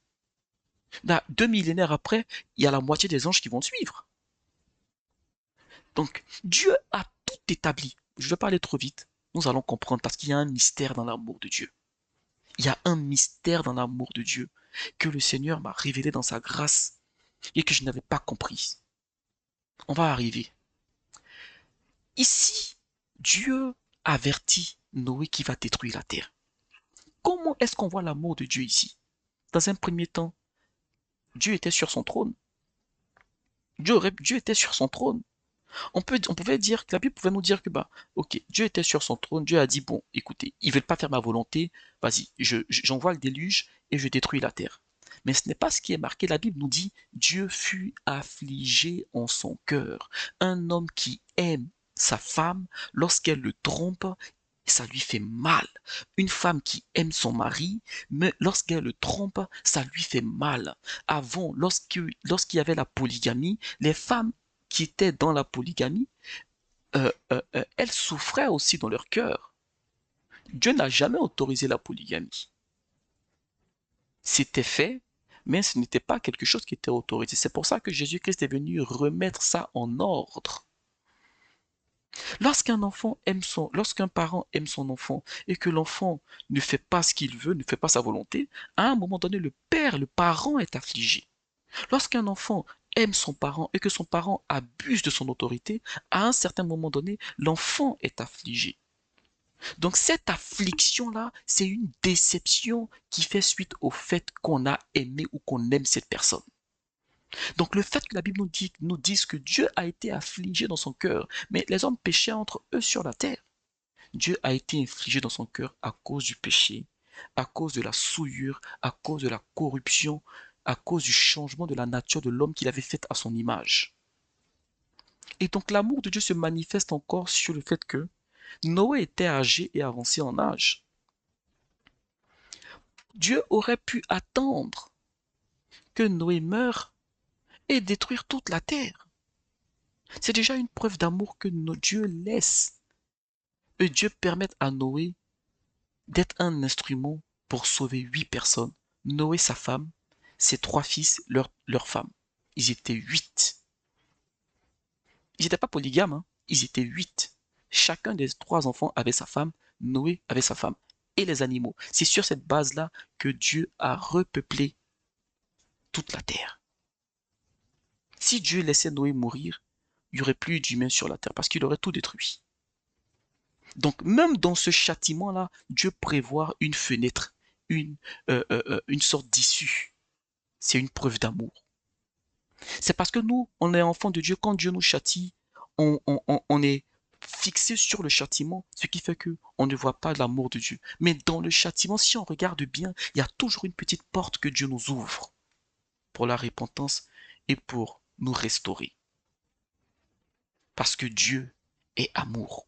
Là, 2 millénaires après, il y a la moitié des anges qui vont suivre. Donc, Dieu a tout établi. Je ne vais pas aller trop vite. Nous allons comprendre parce qu'il y a un mystère dans l'amour de Dieu. Il y a un mystère dans l'amour de Dieu que le Seigneur m'a révélé dans sa grâce et que je n'avais pas compris. On va arriver. Ici, Dieu avertit Noé qui va détruire la terre. Comment est-ce qu'on voit l'amour de Dieu ici? Dans un premier temps, Dieu était sur son trône. Dieu était sur son trône. On pouvait dire que la Bible pouvait nous dire que, bah, ok, Dieu était sur son trône, Dieu a dit, bon, écoutez, ils veulent pas faire ma volonté, vas-y, j'envoie le déluge et je détruis la terre. Mais ce n'est pas ce qui est marqué, la Bible nous dit, Dieu fut affligé en son cœur. Un homme qui aime sa femme, lorsqu'elle le trompe, ça lui fait mal. Une femme qui aime son mari, mais lorsqu'elle le trompe, ça lui fait mal. Avant, lorsqu'il y avait la polygamie, les femmes qui étaient dans la polygamie, elles souffraient aussi dans leur cœur. Dieu n'a jamais autorisé la polygamie. C'était fait, mais ce n'était pas quelque chose qui était autorisé. C'est pour ça que Jésus-Christ est venu remettre ça en ordre. Lorsqu'un parent aime son enfant et que l'enfant ne fait pas ce qu'il veut, ne fait pas sa volonté, à un moment donné, le parent est affligé. Lorsqu'un enfant aime son parent et que son parent abuse de son autorité, à un certain moment donné, l'enfant est affligé. Donc cette affliction-là, c'est une déception qui fait suite au fait qu'on a aimé ou qu'on aime cette personne. Donc le fait que la Bible nous dise que Dieu a été affligé dans son cœur, mais les hommes péchaient entre eux sur la terre. Dieu a été infligé dans son cœur à cause du péché, à cause de la souillure, à cause de la corruption, à cause du changement de la nature de l'homme qu'il avait fait à son image. Et donc l'amour de Dieu se manifeste encore sur le fait que Noé était âgé et avancé en âge. Dieu aurait pu attendre que Noé meure et détruire toute la terre. C'est déjà une preuve d'amour que Dieu laisse. Et Dieu permet à Noé d'être un instrument pour sauver 8 personnes. Noé, sa femme, ses 3 fils, leur femme. Ils étaient 8. Ils n'étaient pas polygames, hein. Ils étaient 8. Chacun des 3 enfants avait sa femme, Noé avait sa femme. Et les animaux. C'est sur cette base-là que Dieu a repeuplé toute la terre. Si Dieu laissait Noé mourir, il n'y aurait plus d'humains sur la terre parce qu'il aurait tout détruit. Donc même dans ce châtiment-là, Dieu prévoit une fenêtre, une sorte d'issue. C'est une preuve d'amour. C'est parce que nous, on est enfants de Dieu, quand Dieu nous châtie, on est fixé sur le châtiment, ce qui fait que on ne voit pas l'amour de Dieu. Mais dans le châtiment, si on regarde bien, il y a toujours une petite porte que Dieu nous ouvre pour la repentance et pour nous restaurer. Parce que Dieu est amour.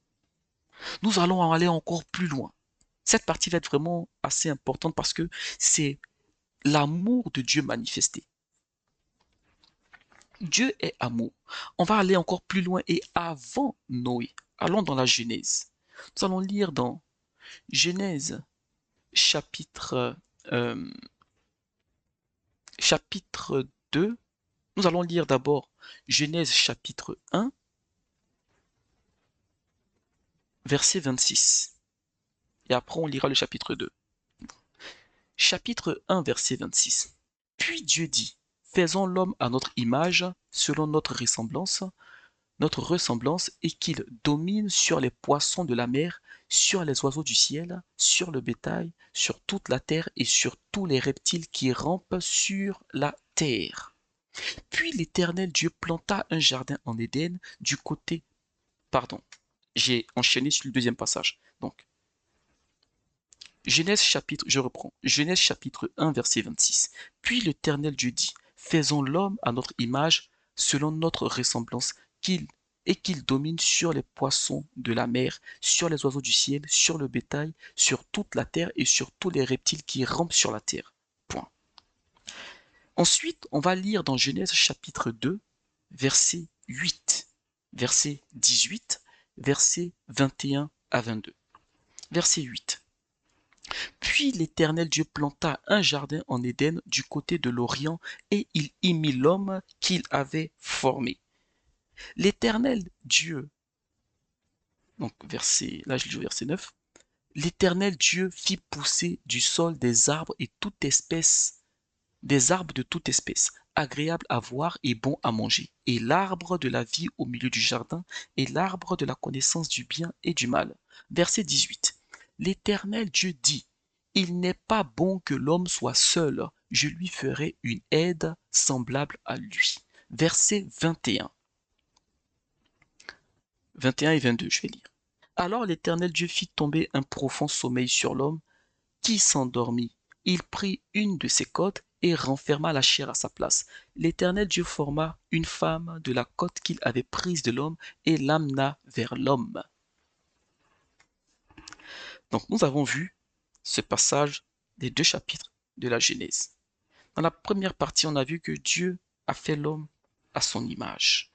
Nous allons aller encore plus loin. Cette partie va être vraiment assez importante parce que c'est l'amour de Dieu manifesté. Dieu est amour. On va aller encore plus loin et avant Noé. Allons dans la Genèse. Nous allons lire dans Genèse chapitre, euh, chapitre 2. Nous allons lire d'abord Genèse chapitre 1, verset 26. Et après on lira le chapitre 2. Chapitre 1, verset 26. Puis Dieu dit, faisons l'homme à notre image, selon notre ressemblance, et qu'il domine sur les poissons de la mer, sur les oiseaux du ciel, sur le bétail, sur toute la terre et sur tous les reptiles qui rampent sur la terre. Puis l'Éternel Dieu planta un jardin en Éden du côté... Pardon, j'ai enchaîné sur le deuxième passage. Donc, Je reprends. Genèse chapitre 1, verset 26. Puis l'Éternel Dieu dit, faisons l'homme à notre image, selon notre ressemblance, qu'il et qu'il domine sur les poissons de la mer, sur les oiseaux du ciel, sur le bétail, sur toute la terre et sur tous les reptiles qui rampent sur la terre. Point. Ensuite, on va lire dans Genèse chapitre 2, verset 8, verset 18, verset 21 à 22. Verset 8. Puis l'Éternel Dieu planta un jardin en Éden du côté de l'Orient, et il y mit l'homme qu'il avait formé. L'Éternel Dieu, donc là je lis au verset 9, l'Éternel Dieu fit pousser du sol des arbres de toute espèce, agréables à voir et bons à manger, et l'arbre de la vie au milieu du jardin, et l'arbre de la connaissance du bien et du mal. Verset 18. L'Éternel Dieu dit, il n'est pas bon que l'homme soit seul, je lui ferai une aide semblable à lui. Verset 21. 21 et 22, je vais lire. Alors l'Éternel Dieu fit tomber un profond sommeil sur l'homme, qui s'endormit. Il prit une de ses côtes et renferma la chair à sa place. L'Éternel Dieu forma une femme de la côte qu'il avait prise de l'homme et l'amena vers l'homme. Donc nous avons vu ce passage des 2 chapitres de la Genèse. Dans la première partie, on a vu que Dieu a fait l'homme à son image.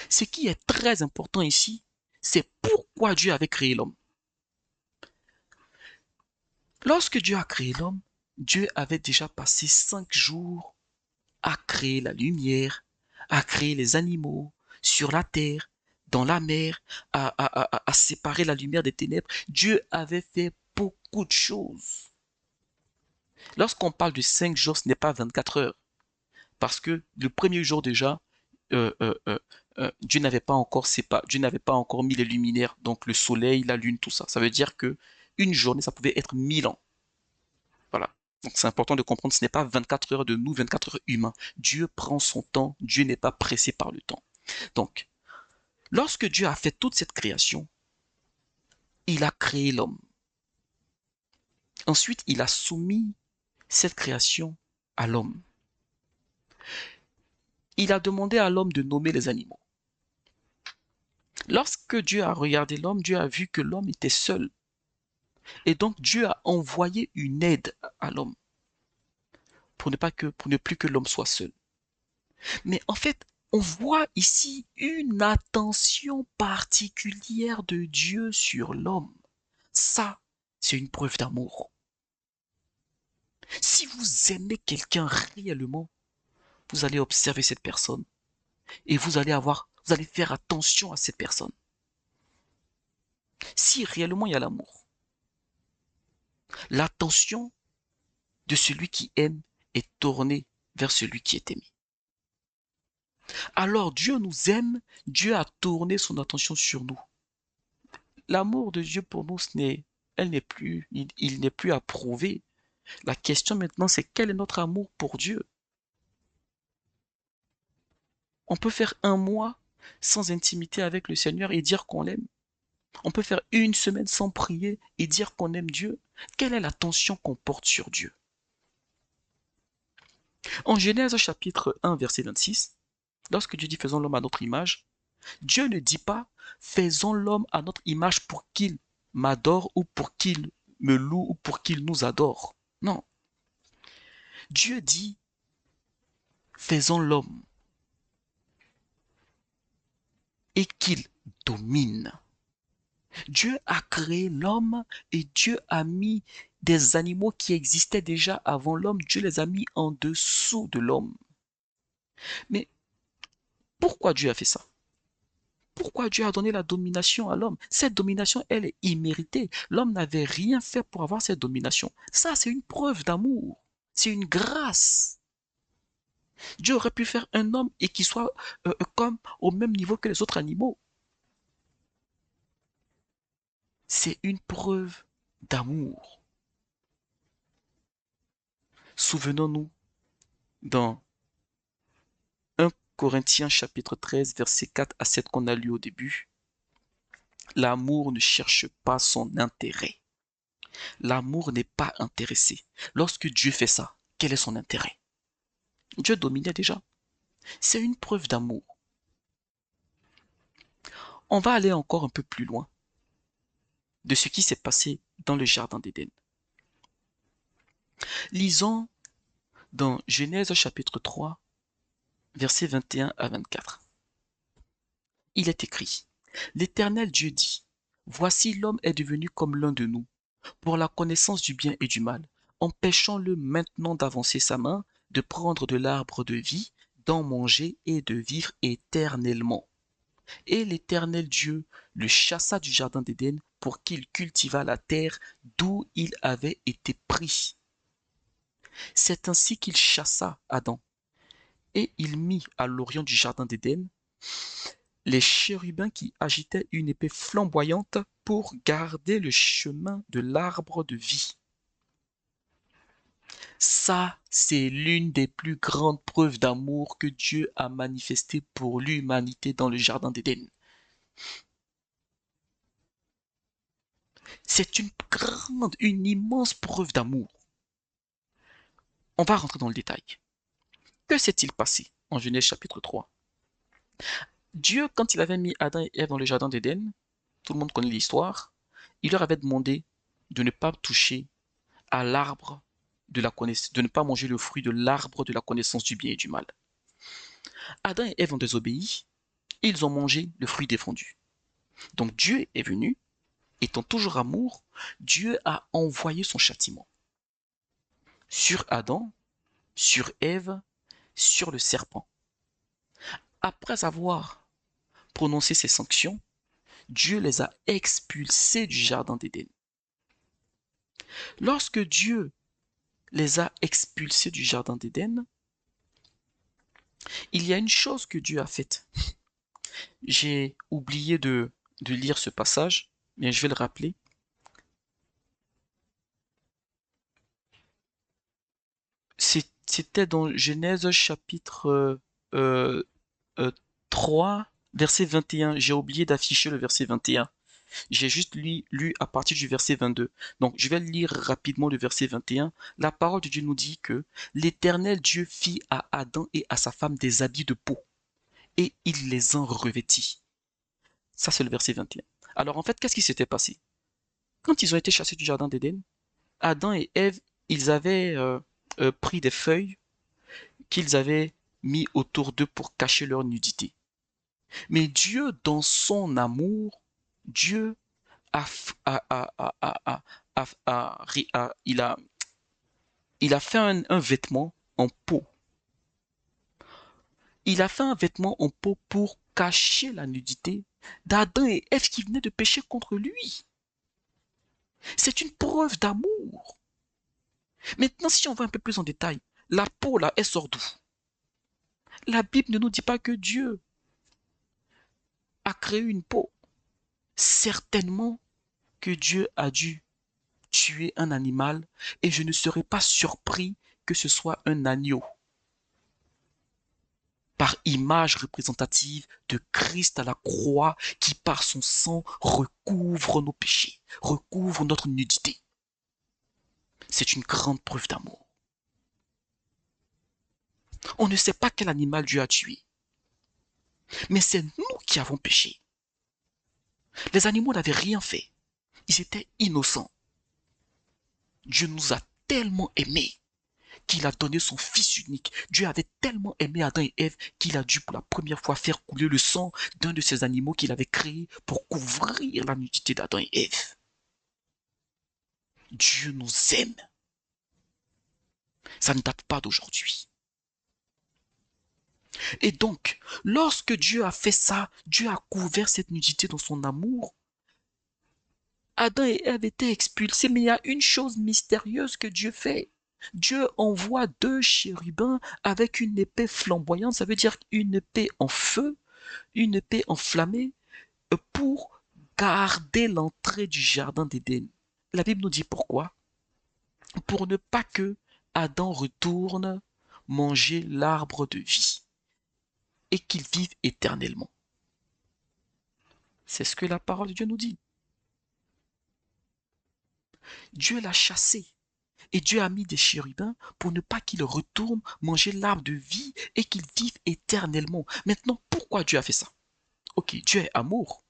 Ce qui est très important ici, c'est pourquoi Dieu avait créé l'homme. Lorsque Dieu a créé l'homme, Dieu avait déjà passé 5 jours à créer la lumière, à créer les animaux sur la terre, dans la mer, à séparer la lumière des ténèbres. Dieu avait fait beaucoup de choses. Lorsqu'on parle de 5 jours, ce n'est pas 24 heures. Parce que le premier jour déjà, Dieu n'avait pas encore Dieu n'avait pas encore mis les luminaires, donc le soleil, la lune, tout ça. Ça veut dire que une journée, ça pouvait être 1000 ans. Voilà. Donc c'est important de comprendre, ce n'est pas 24 heures de nous, 24 heures humains. Dieu prend son temps, Dieu n'est pas pressé par le temps. Donc, lorsque Dieu a fait toute cette création, il a créé l'homme. Ensuite, il a soumis cette création à l'homme. Il a demandé à l'homme de nommer les animaux. Lorsque Dieu a regardé l'homme, Dieu a vu que l'homme était seul. Et donc Dieu a envoyé une aide à l'homme pour ne plus que l'homme soit seul. Mais en fait, on voit ici une attention particulière de Dieu sur l'homme. Ça, c'est une preuve d'amour. Si vous aimez quelqu'un réellement, vous allez observer cette personne et vous allez faire attention à cette personne. Si réellement il y a l'amour, l'attention de celui qui aime est tournée vers celui qui est aimé. Alors Dieu nous aime, Dieu a tourné son attention sur nous. L'amour de Dieu pour nous, il n'est plus à prouver. La question maintenant, c'est quel est notre amour pour Dieu? On peut faire un mois sans intimité avec le Seigneur et dire qu'on l'aime. On peut faire une semaine sans prier et dire qu'on aime Dieu. Quelle est l'attention qu'on porte sur Dieu? En Genèse chapitre 1, verset 26, lorsque Dieu dit faisons l'homme à notre image, Dieu ne dit pas faisons l'homme à notre image pour qu'il m'adore ou pour qu'il me loue ou pour qu'il nous adore. Non. Dieu dit faisons l'homme et qu'il domine. Dieu a créé l'homme et Dieu a mis des animaux qui existaient déjà avant l'homme, Dieu les a mis en dessous de l'homme. Mais pourquoi Dieu a fait ça? Pourquoi Dieu a donné la domination à l'homme? Cette domination, elle est imméritée. L'homme n'avait rien fait pour avoir cette domination. Ça, c'est une preuve d'amour. C'est une grâce. Dieu aurait pu faire un homme et qu'il soit comme au même niveau que les autres animaux. C'est une preuve d'amour. Souvenons-nous dans 1 Corinthiens chapitre 13, versets 4 à 7 qu'on a lu au début. L'amour ne cherche pas son intérêt. L'amour n'est pas intéressé. Lorsque Dieu fait ça, quel est son intérêt? Dieu dominait déjà. C'est une preuve d'amour. On va aller encore un peu plus loin de ce qui s'est passé dans le jardin d'Éden. Lisons dans Genèse chapitre 3, versets 21 à 24. Il est écrit: L'Éternel Dieu dit: Voici l'homme est devenu comme l'un de nous, pour la connaissance du bien et du mal. Empêchons-le maintenant d'avancer sa main, de prendre de l'arbre de vie, d'en manger et de vivre éternellement. Et l'Éternel Dieu le chassa du jardin d'Éden pour qu'il cultivât la terre d'où il avait été pris. C'est ainsi qu'il chassa Adam, et il mit à l'orient du jardin d'Éden les chérubins qui agitaient une épée flamboyante pour garder le chemin de l'arbre de vie. Ça, c'est l'une des plus grandes preuves d'amour que Dieu a manifestées pour l'humanité dans le jardin d'Éden. C'est une immense preuve d'amour. On va rentrer dans le détail. Que s'est-il passé en Genèse chapitre 3? Dieu, quand il avait mis Adam et Ève dans le jardin d'Éden, tout le monde connaît l'histoire, il leur avait demandé de ne pas toucher à l'arbre de la connaissance, de ne pas manger le fruit de l'arbre de la connaissance du bien et du mal. Adam et Ève ont désobéi, ils ont mangé le fruit défendu. Donc Dieu est venu, étant toujours amour, Dieu a envoyé son châtiment sur Adam, sur Ève, sur le serpent. Après avoir prononcé ces sanctions, Dieu les a expulsés du jardin d'Éden. Lorsque Dieu les a expulsés du jardin d'Éden, il y a une chose que Dieu a faite. J'ai oublié de lire ce passage, mais je vais le rappeler. C'était dans Genèse chapitre euh, euh, 3, verset 21. J'ai oublié d'afficher le verset 21. J'ai juste lu à partir du verset 22. Donc, je vais lire rapidement le verset 21. La parole de Dieu nous dit que l'Éternel Dieu fit à Adam et à sa femme des habits de peau, et il les en revêtit. Ça, c'est le verset 21. Alors, en fait, qu'est-ce qui s'était passé? Quand ils ont été chassés du jardin d'Éden, Adam et Ève, ils avaient pris des feuilles qu'ils avaient mis autour d'eux pour cacher leur nudité. Mais Dieu, dans son amour, Dieu a, il a fait un vêtement en peau. Il a fait un vêtement en peau pour cacher la nudité d'Adam et Ève qui venaient de pécher contre lui. C'est une preuve d'amour. Maintenant, si on va un peu plus en détail, la peau là, elle sort d'où? La Bible ne nous dit pas que Dieu a créé une peau. Certainement que Dieu a dû tuer un animal et je ne serais pas surpris que ce soit un agneau. Par image représentative de Christ à la croix qui par son sang recouvre nos péchés, recouvre notre nudité. C'est une grande preuve d'amour. On ne sait pas quel animal Dieu a tué, mais c'est nous qui avons péché. Les animaux n'avaient rien fait. Ils étaient innocents. Dieu nous a tellement aimés qu'il a donné son Fils unique. Dieu avait tellement aimé Adam et Ève qu'il a dû pour la première fois faire couler le sang d'un de ces animaux qu'il avait créés pour couvrir la nudité d'Adam et Ève. Dieu nous aime. Ça ne date pas d'aujourd'hui. Et donc, lorsque Dieu a fait ça, Dieu a couvert cette nudité dans son amour. Adam et Ève étaient expulsés, mais il y a une chose mystérieuse que Dieu fait. Dieu envoie deux chérubins avec une épée flamboyante, ça veut dire une épée en feu, une épée enflammée, pour garder l'entrée du jardin d'Éden. La Bible nous dit pourquoi? Pour ne pas que Adam retourne manger l'arbre de vie et qu'il vive éternellement. C'est ce que la parole de Dieu nous dit. Dieu l'a chassé. Et Dieu a mis des chérubins pour ne pas qu'ils retournent manger l'arbre de vie et qu'ils vivent éternellement. Maintenant, pourquoi Dieu a fait ça? Ok, Dieu est amour.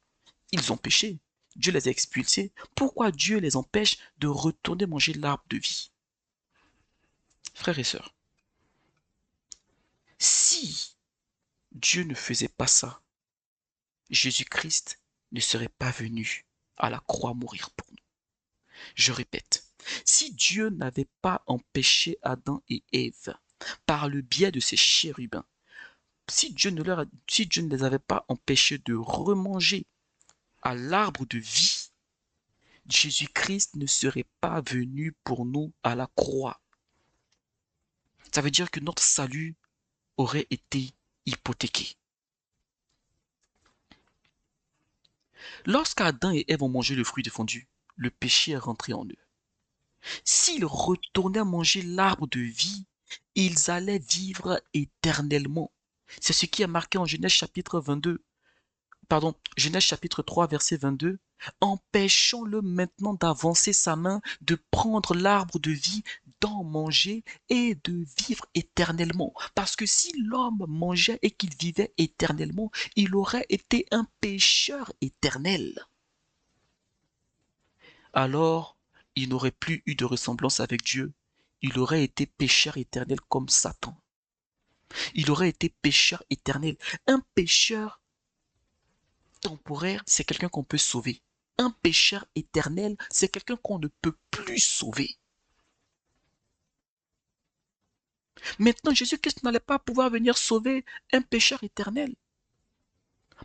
Ils ont péché. Dieu les a expulsés. Pourquoi Dieu les empêche de retourner manger l'arbre de vie? Frères et sœurs, si Dieu ne faisait pas ça, Jésus-Christ ne serait pas venu à la croix mourir pour nous. Je répète, si Dieu n'avait pas empêché Adam et Ève par le biais de ses chérubins, si Dieu ne les avait pas empêchés de remanger à l'arbre de vie, Jésus-Christ ne serait pas venu pour nous à la croix. Ça veut dire que notre salut aurait été hypothéqué. Lorsqu'Adam et Ève ont mangé le fruit défendu, le péché est rentré en eux. S'ils retournaient manger l'arbre de vie, ils allaient vivre éternellement. C'est ce qui est marqué en Genèse chapitre 22. Genèse chapitre 3, verset 22. Empêchons-le maintenant d'avancer sa main, de prendre l'arbre de vie, d'en manger et de vivre éternellement. Parce que si l'homme mangeait et qu'il vivait éternellement, il aurait été un pécheur éternel. Alors, il n'aurait plus eu de ressemblance avec Dieu. Il aurait été pécheur éternel comme Satan. Il aurait été pécheur éternel. Un pécheur temporaire, c'est quelqu'un qu'on peut sauver. Un pécheur éternel, c'est quelqu'un qu'on ne peut plus sauver. Maintenant, Jésus-Christ n'allait pas pouvoir venir sauver un pécheur éternel.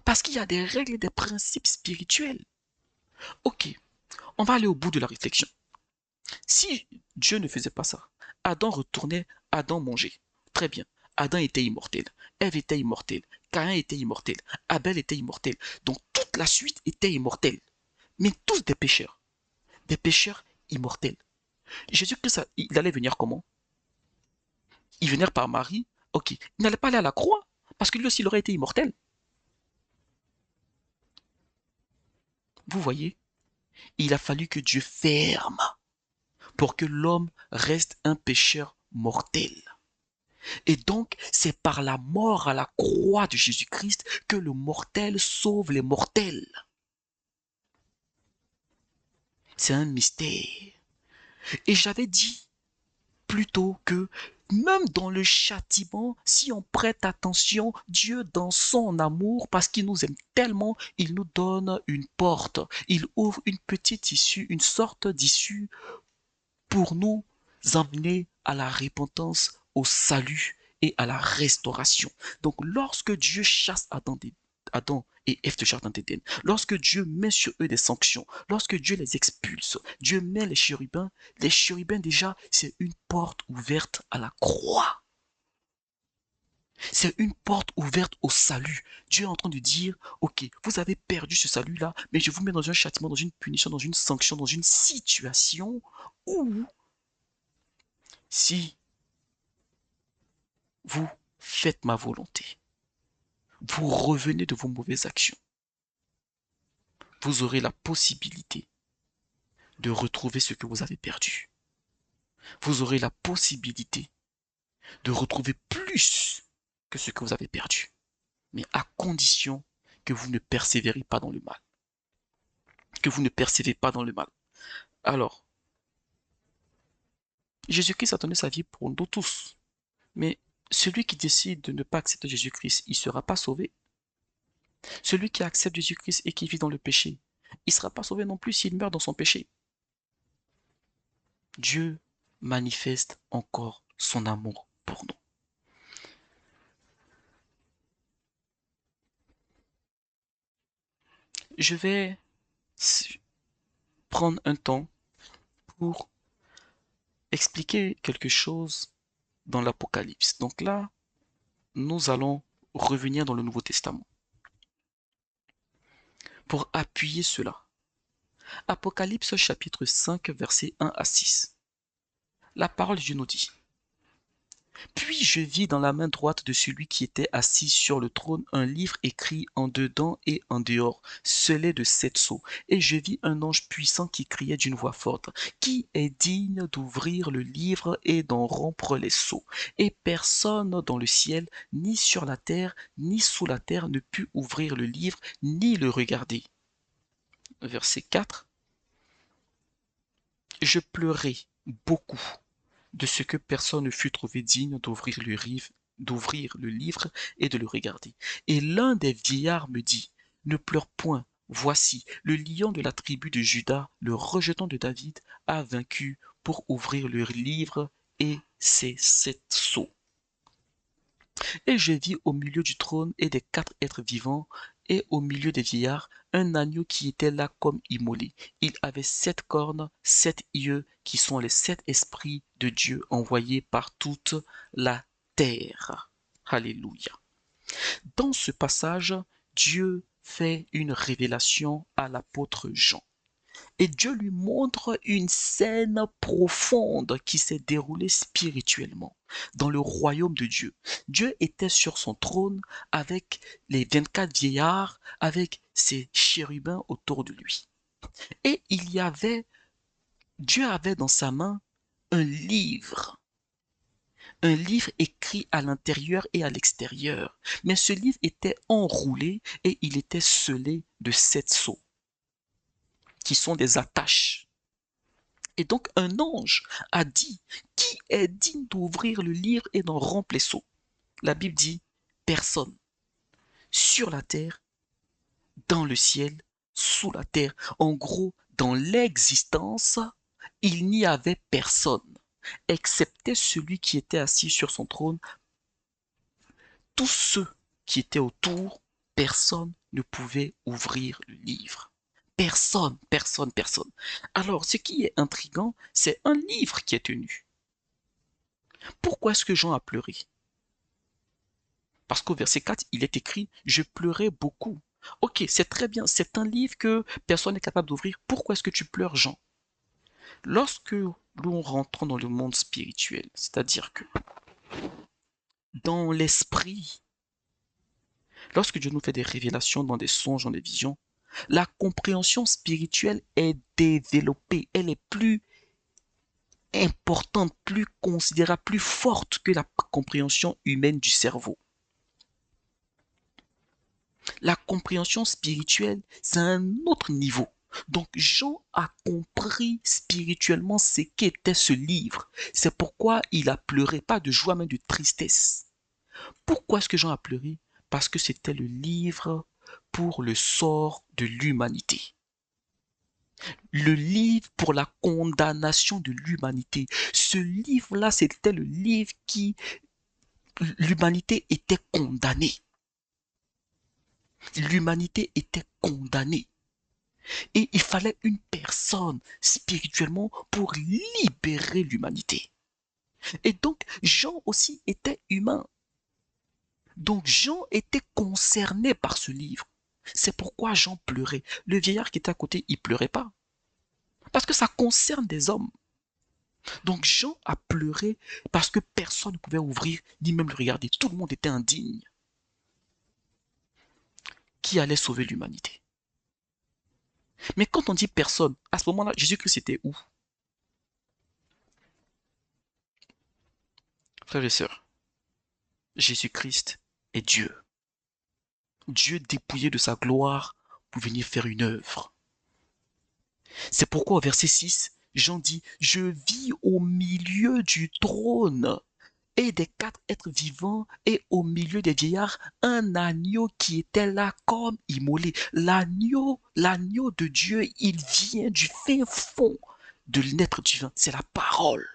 Parce qu'il y a des règles et des principes spirituels. Ok, on va aller au bout de la réflexion. Si Dieu ne faisait pas ça, Adam mangeait. Très bien. Adam était immortel. Ève était immortelle. Caïn était immortel. Abel était immortel. Donc toute la suite était immortelle. Mais tous des pécheurs. Des pécheurs immortels. Jésus-Christ, il allait venir comment? Il venait par Marie. Ok. Il n'allait pas aller à la croix. Parce que lui aussi, il aurait été immortel. Vous voyez? Il a fallu que Dieu ferme pour que l'homme reste un pécheur mortel. Et donc, c'est par la mort à la croix de Jésus-Christ que le mortel sauve les mortels. C'est un mystère. Et j'avais dit plutôt que même dans le châtiment, si on prête attention, Dieu dans son amour, parce qu'il nous aime tellement, il nous donne une porte. Il ouvre une petite issue, une sorte d'issue pour nous emmener à la repentance, au salut et à la restauration. Donc lorsque Dieu chasse Adam et Ève de jardin d'Éden, lorsque Dieu met sur eux des sanctions, lorsque Dieu les expulse, Dieu met les chérubins déjà, c'est une porte ouverte à la croix. C'est une porte ouverte au salut. Dieu est en train de dire, ok, vous avez perdu ce salut-là, mais je vous mets dans un châtiment, dans une punition, dans une sanction, dans une situation où si vous faites ma volonté, vous revenez de vos mauvaises actions, vous aurez la possibilité de retrouver ce que vous avez perdu. Vous aurez la possibilité de retrouver plus que ce que vous avez perdu. Mais à condition que vous ne persévérez pas dans le mal. Que vous ne persévérez pas dans le mal. Alors, Jésus-Christ a donné sa vie pour nous tous. Mais celui qui décide de ne pas accepter Jésus-Christ, il ne sera pas sauvé. Celui qui accepte Jésus-Christ et qui vit dans le péché, il ne sera pas sauvé non plus s'il meurt dans son péché. Dieu manifeste encore son amour pour nous. Je vais prendre un temps pour expliquer quelque chose dans l'Apocalypse. Donc là, nous allons revenir dans le Nouveau Testament pour appuyer cela. Apocalypse chapitre 5, versets 1 à 6. La parole de Dieu nous dit: Puis je vis dans la main droite de celui qui était assis sur le trône un livre écrit en dedans et en dehors, scellé de 7 sceaux. Et je vis un ange puissant qui criait d'une voix forte, qui est digne d'ouvrir le livre et d'en rompre les sceaux? Et personne dans le ciel, ni sur la terre, ni sous la terre ne put ouvrir le livre, ni le regarder. Verset 4. Je pleurai beaucoup de ce que personne ne fut trouvé digne d'ouvrir le livre et de le regarder. Et l'un des vieillards me dit, ne pleure point, voici, le lion de la tribu de Juda, le rejeton de David, a vaincu pour ouvrir le livre et ses 7 sceaux. Et je vis au milieu du trône et des 4 êtres vivants, et au milieu des vieillards, un agneau qui était là comme immolé. Il avait 7 cornes, 7 yeux, qui sont les 7 esprits de Dieu envoyés par toute la terre. Alléluia. Dans ce passage, Dieu fait une révélation à l'apôtre Jean. Et Dieu lui montre une scène profonde qui s'est déroulée spirituellement dans le royaume de Dieu. Dieu était sur son trône avec les 24 vieillards, avec ses chérubins autour de lui. Et Dieu avait dans sa main un livre écrit à l'intérieur et à l'extérieur. Mais ce livre était enroulé et il était scellé de 7 sceaux, qui sont des attaches. Et donc un ange a dit, qui est digne d'ouvrir le livre et d'en rompre les sceaux? La Bible dit, personne. Sur la terre, dans le ciel, sous la terre. En gros, dans l'existence, il n'y avait personne, excepté celui qui était assis sur son trône. Tous ceux qui étaient autour, personne ne pouvait ouvrir le livre. Personne, personne, personne. Alors, ce qui est intriguant, c'est un livre qui est tenu. Pourquoi est-ce que Jean a pleuré? Parce qu'au verset 4, il est écrit « Je pleurais beaucoup ». Ok, c'est très bien, c'est un livre que personne n'est capable d'ouvrir. Pourquoi est-ce que tu pleures, Jean? Lorsque nous rentrons dans le monde spirituel, c'est-à-dire que dans l'esprit, lorsque Dieu nous fait des révélations dans des songes, dans des visions, la compréhension spirituelle est développée, elle est plus importante, plus considérable, plus forte que la compréhension humaine du cerveau. La compréhension spirituelle, c'est un autre niveau. Donc Jean a compris spirituellement ce qu'était ce livre. C'est pourquoi il a pleuré, pas de joie mais de tristesse. Pourquoi est-ce que Jean a pleuré? Parce que c'était le livre pour le sort de l'humanité. Le livre pour la condamnation de l'humanité. Ce livre-là, c'était le livre qui l'humanité était condamnée. L'humanité était condamnée. Et il fallait une personne spirituellement pour libérer l'humanité. Et donc, Jean aussi était humain. Donc, Jean était concerné par ce livre. C'est pourquoi Jean pleurait. Le vieillard qui était à côté, il pleurait pas. Parce que ça concerne des hommes. Donc, Jean a pleuré parce que personne ne pouvait ouvrir, ni même le regarder. Tout le monde était indigne. Qui allait sauver l'humanité? Mais quand on dit personne, à ce moment-là, Jésus-Christ était où? Frères et sœurs, Jésus-Christ est Dieu. Dieu dépouillé de sa gloire pour venir faire une œuvre. C'est pourquoi au verset 6, Jean dit, je vis au milieu du trône et des 4 êtres vivants et au milieu des vieillards un agneau qui était là comme immolé. L'agneau de Dieu, il vient du fin fond de l'être divin. C'est la parole.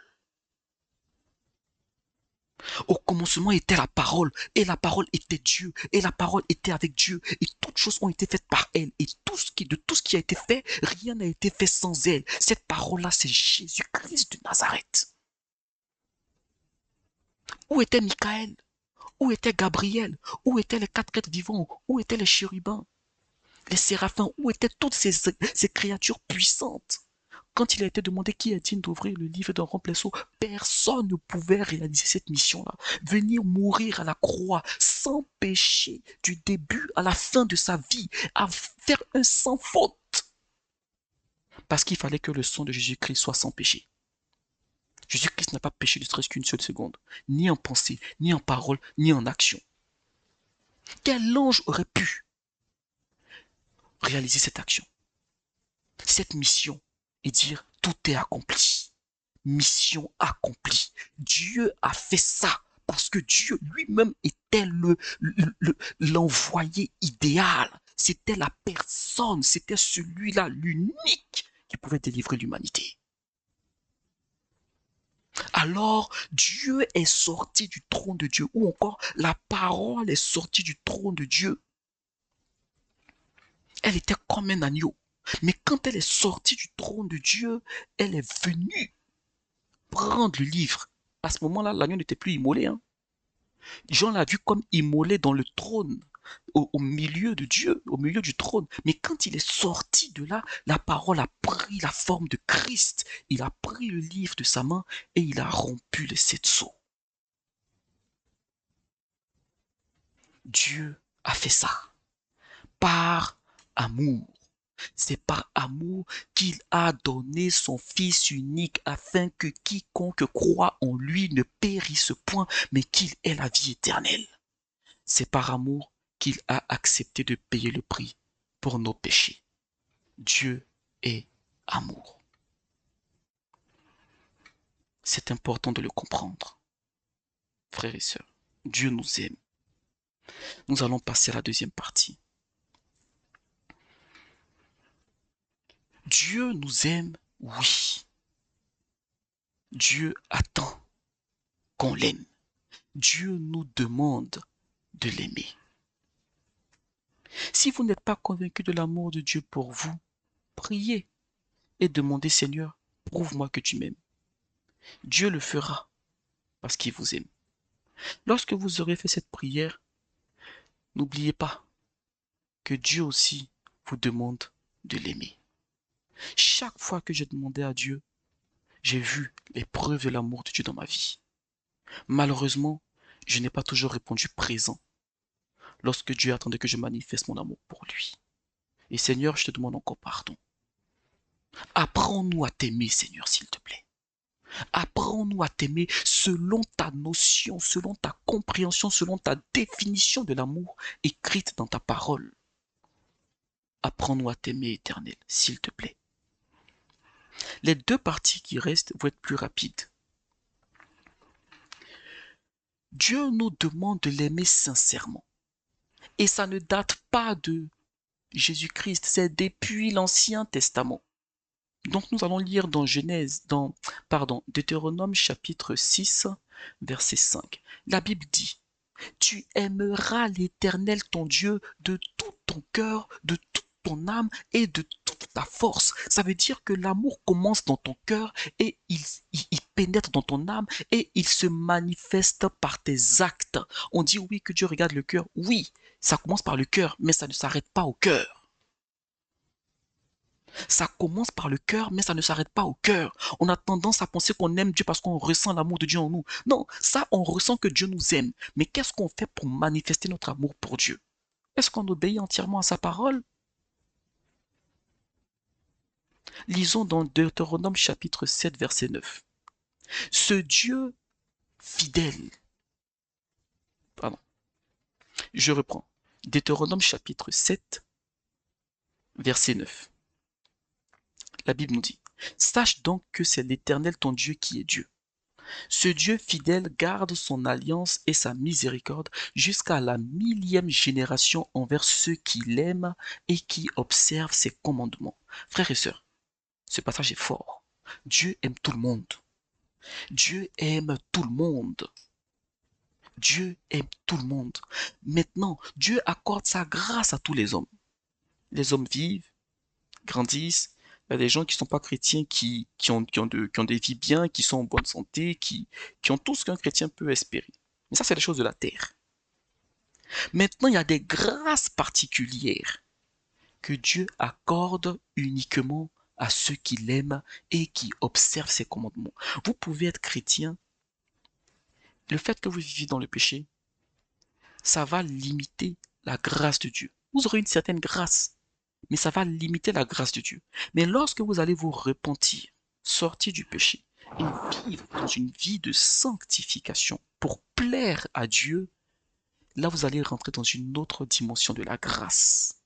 Au commencement était la parole, et la parole était Dieu, et la parole était avec Dieu, et toutes choses ont été faites par elle, et de tout ce qui a été fait, rien n'a été fait sans elle. Cette parole-là, c'est Jésus-Christ de Nazareth. Où était Michael? Où était Gabriel? Où étaient les 4 êtres vivants? Où étaient les chérubins? Les séraphins? Où étaient toutes ces créatures puissantes? Quand il a été demandé qui est digne d'ouvrir le livre et d'en remplir les sceaux, personne ne pouvait réaliser cette mission-là. Venir mourir à la croix sans péché du début à la fin de sa vie, à faire un sans faute. Parce qu'il fallait que le sang de Jésus-Christ soit sans péché. Jésus-Christ n'a pas péché ne serait-ce qu'une seule seconde, ni en pensée, ni en parole, ni en action. Quel ange aurait pu réaliser cette action, cette mission, et dire tout est accompli, mission accomplie. Dieu a fait ça parce que Dieu lui-même était l'envoyé idéal. C'était la personne, c'était celui-là, l'unique, qui pouvait délivrer l'humanité. Alors, Dieu est sorti du trône de Dieu, ou encore la parole est sortie du trône de Dieu. Elle était comme un agneau. Mais quand elle est sortie du trône de Dieu, elle est venue prendre le livre. À ce moment-là, l'agneau n'était plus immolé. Jean l'a vu comme immolé dans le trône, au milieu de Dieu, au milieu du trône. Mais quand il est sorti de là, la parole a pris la forme de Christ. Il a pris le livre de sa main et il a rompu les 7 sceaux. Dieu a fait ça par amour. C'est par amour qu'il a donné son Fils unique afin que quiconque croit en lui ne périsse point, mais qu'il ait la vie éternelle. C'est par amour qu'il a accepté de payer le prix pour nos péchés. Dieu est amour. C'est important de le comprendre, frères et sœurs. Dieu nous aime. Nous allons passer à la deuxième partie. Dieu nous aime, oui. Dieu attend qu'on l'aime. Dieu nous demande de l'aimer. Si vous n'êtes pas convaincu de l'amour de Dieu pour vous, priez et demandez, Seigneur, prouve-moi que tu m'aimes. Dieu le fera parce qu'il vous aime. Lorsque vous aurez fait cette prière, n'oubliez pas que Dieu aussi vous demande de l'aimer. Chaque fois que j'ai demandé à Dieu, j'ai vu les preuves de l'amour de Dieu dans ma vie. Malheureusement, je n'ai pas toujours répondu présent lorsque Dieu attendait que je manifeste mon amour pour lui. Et Seigneur, je te demande encore pardon. Apprends-nous à t'aimer, Seigneur, s'il te plaît. Apprends-nous à t'aimer selon ta notion, selon ta compréhension, selon ta définition de l'amour écrite dans ta parole. Apprends-nous à t'aimer, Éternel, s'il te plaît. Les deux parties qui restent vont être plus rapides. Dieu nous demande de l'aimer sincèrement. Et ça ne date pas de Jésus-Christ, c'est depuis l'Ancien Testament. Donc nous allons lire dans Deutéronome chapitre 6, verset 5. La Bible dit, « Tu aimeras l'Éternel ton Dieu de tout ton cœur, de toute ton âme et de toute ta force. » Ça veut dire que l'amour commence dans ton cœur et il pénètre dans ton âme et il se manifeste par tes actes. On dit oui que Dieu regarde le cœur. Oui, ça commence par le cœur, mais ça ne s'arrête pas au cœur. Ça commence par le cœur, mais ça ne s'arrête pas au cœur. On a tendance à penser qu'on aime Dieu parce qu'on ressent l'amour de Dieu en nous. Non, ça, on ressent que Dieu nous aime. Mais qu'est-ce qu'on fait pour manifester notre amour pour Dieu? Est-ce qu'on obéit entièrement à sa parole? Lisons dans Deutéronome chapitre 7, verset 9. Ce Dieu fidèle. Pardon. Je reprends. Deutéronome chapitre 7, verset 9. La Bible nous dit, « Sache donc que c'est l'Éternel ton Dieu qui est Dieu. Ce Dieu fidèle garde son alliance et sa miséricorde jusqu'à la 1000e génération envers ceux qui l'aiment et qui observent ses commandements. » Frères et sœurs, ce passage est fort. Dieu aime tout le monde. Dieu aime tout le monde. Dieu aime tout le monde. Maintenant, Dieu accorde sa grâce à tous les hommes. Les hommes vivent, grandissent. Il y a des gens qui ne sont pas chrétiens, qui ont des vies bien, qui sont en bonne santé, qui ont tout ce qu'un chrétien peut espérer. Mais ça, c'est les choses de la terre. Maintenant, il y a des grâces particulières que Dieu accorde uniquement à ceux qui l'aiment et qui observent ses commandements. Vous pouvez être chrétien, le fait que vous viviez dans le péché, ça va limiter la grâce de Dieu. Vous aurez une certaine grâce, mais ça va limiter la grâce de Dieu. Mais lorsque vous allez vous repentir, sortir du péché et vivre dans une vie de sanctification pour plaire à Dieu, là vous allez rentrer dans une autre dimension de la grâce.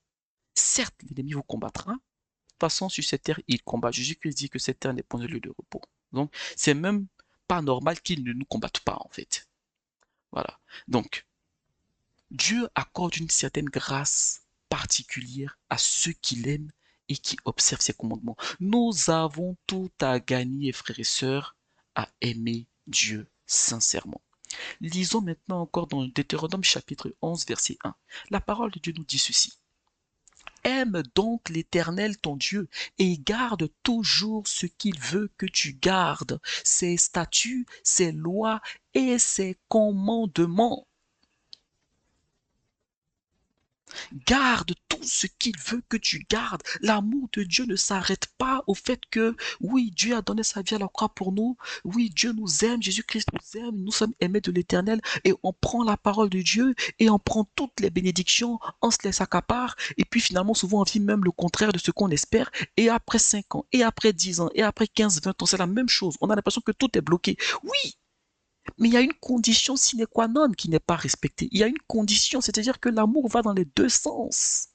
Certes, l'ennemi vous combattra. De toute façon, sur cette terre, il combat. Jésus-Christ dit que cette terre n'est point un lieu de repos. Donc, c'est même pas normal qu'il ne nous combatte pas, en fait. Voilà. Donc, Dieu accorde une certaine grâce particulière à ceux qui l'aiment et qui observent ses commandements. Nous avons tout à gagner, frères et sœurs, à aimer Dieu sincèrement. Lisons maintenant encore dans Deutéronome chapitre 11, verset 1. La parole de Dieu nous dit ceci. Aime donc l'Éternel ton Dieu et garde toujours ce qu'il veut que tu gardes, ses statuts, ses lois et ses commandements. Garde tout ce qu'il veut que tu gardes. L'amour de Dieu ne s'arrête pas au fait que, oui, Dieu a donné sa vie à la croix pour nous. Oui, Dieu nous aime, Jésus-Christ nous aime, nous sommes aimés de l'Éternel et on prend la parole de Dieu et on prend toutes les bénédictions, on se laisse accaparer et puis finalement souvent on vit même le contraire de ce qu'on espère et après 5 ans, et après 10 ans, et après 15, 20 ans, c'est la même chose. On a l'impression que tout est bloqué. Oui, mais il y a une condition sine qua non qui n'est pas respectée. Il y a une condition, c'est-à-dire que l'amour va dans les deux sens.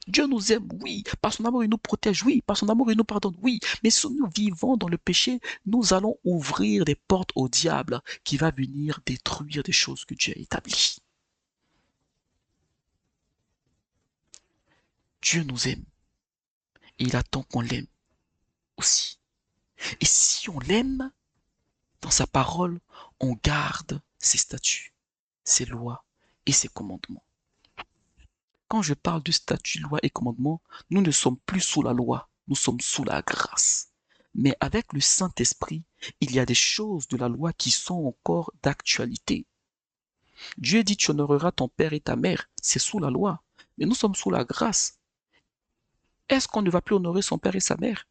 Dieu nous aime, oui. Par son amour, il nous protège, oui. Par son amour, il nous pardonne, oui. Mais si nous vivons dans le péché, nous allons ouvrir des portes au diable qui va venir détruire des choses que Dieu a établies. Dieu nous aime et il attend qu'on l'aime aussi. Et si on l'aime, dans sa parole, on garde ses statuts, ses lois et ses commandements. Quand je parle de statut, loi et commandement, nous ne sommes plus sous la loi, nous sommes sous la grâce. Mais avec le Saint-Esprit, il y a des choses de la loi qui sont encore d'actualité. Dieu dit tu honoreras ton père et ta mère, c'est sous la loi. Mais nous sommes sous la grâce. Est-ce qu'on ne va plus honorer son père et sa mère?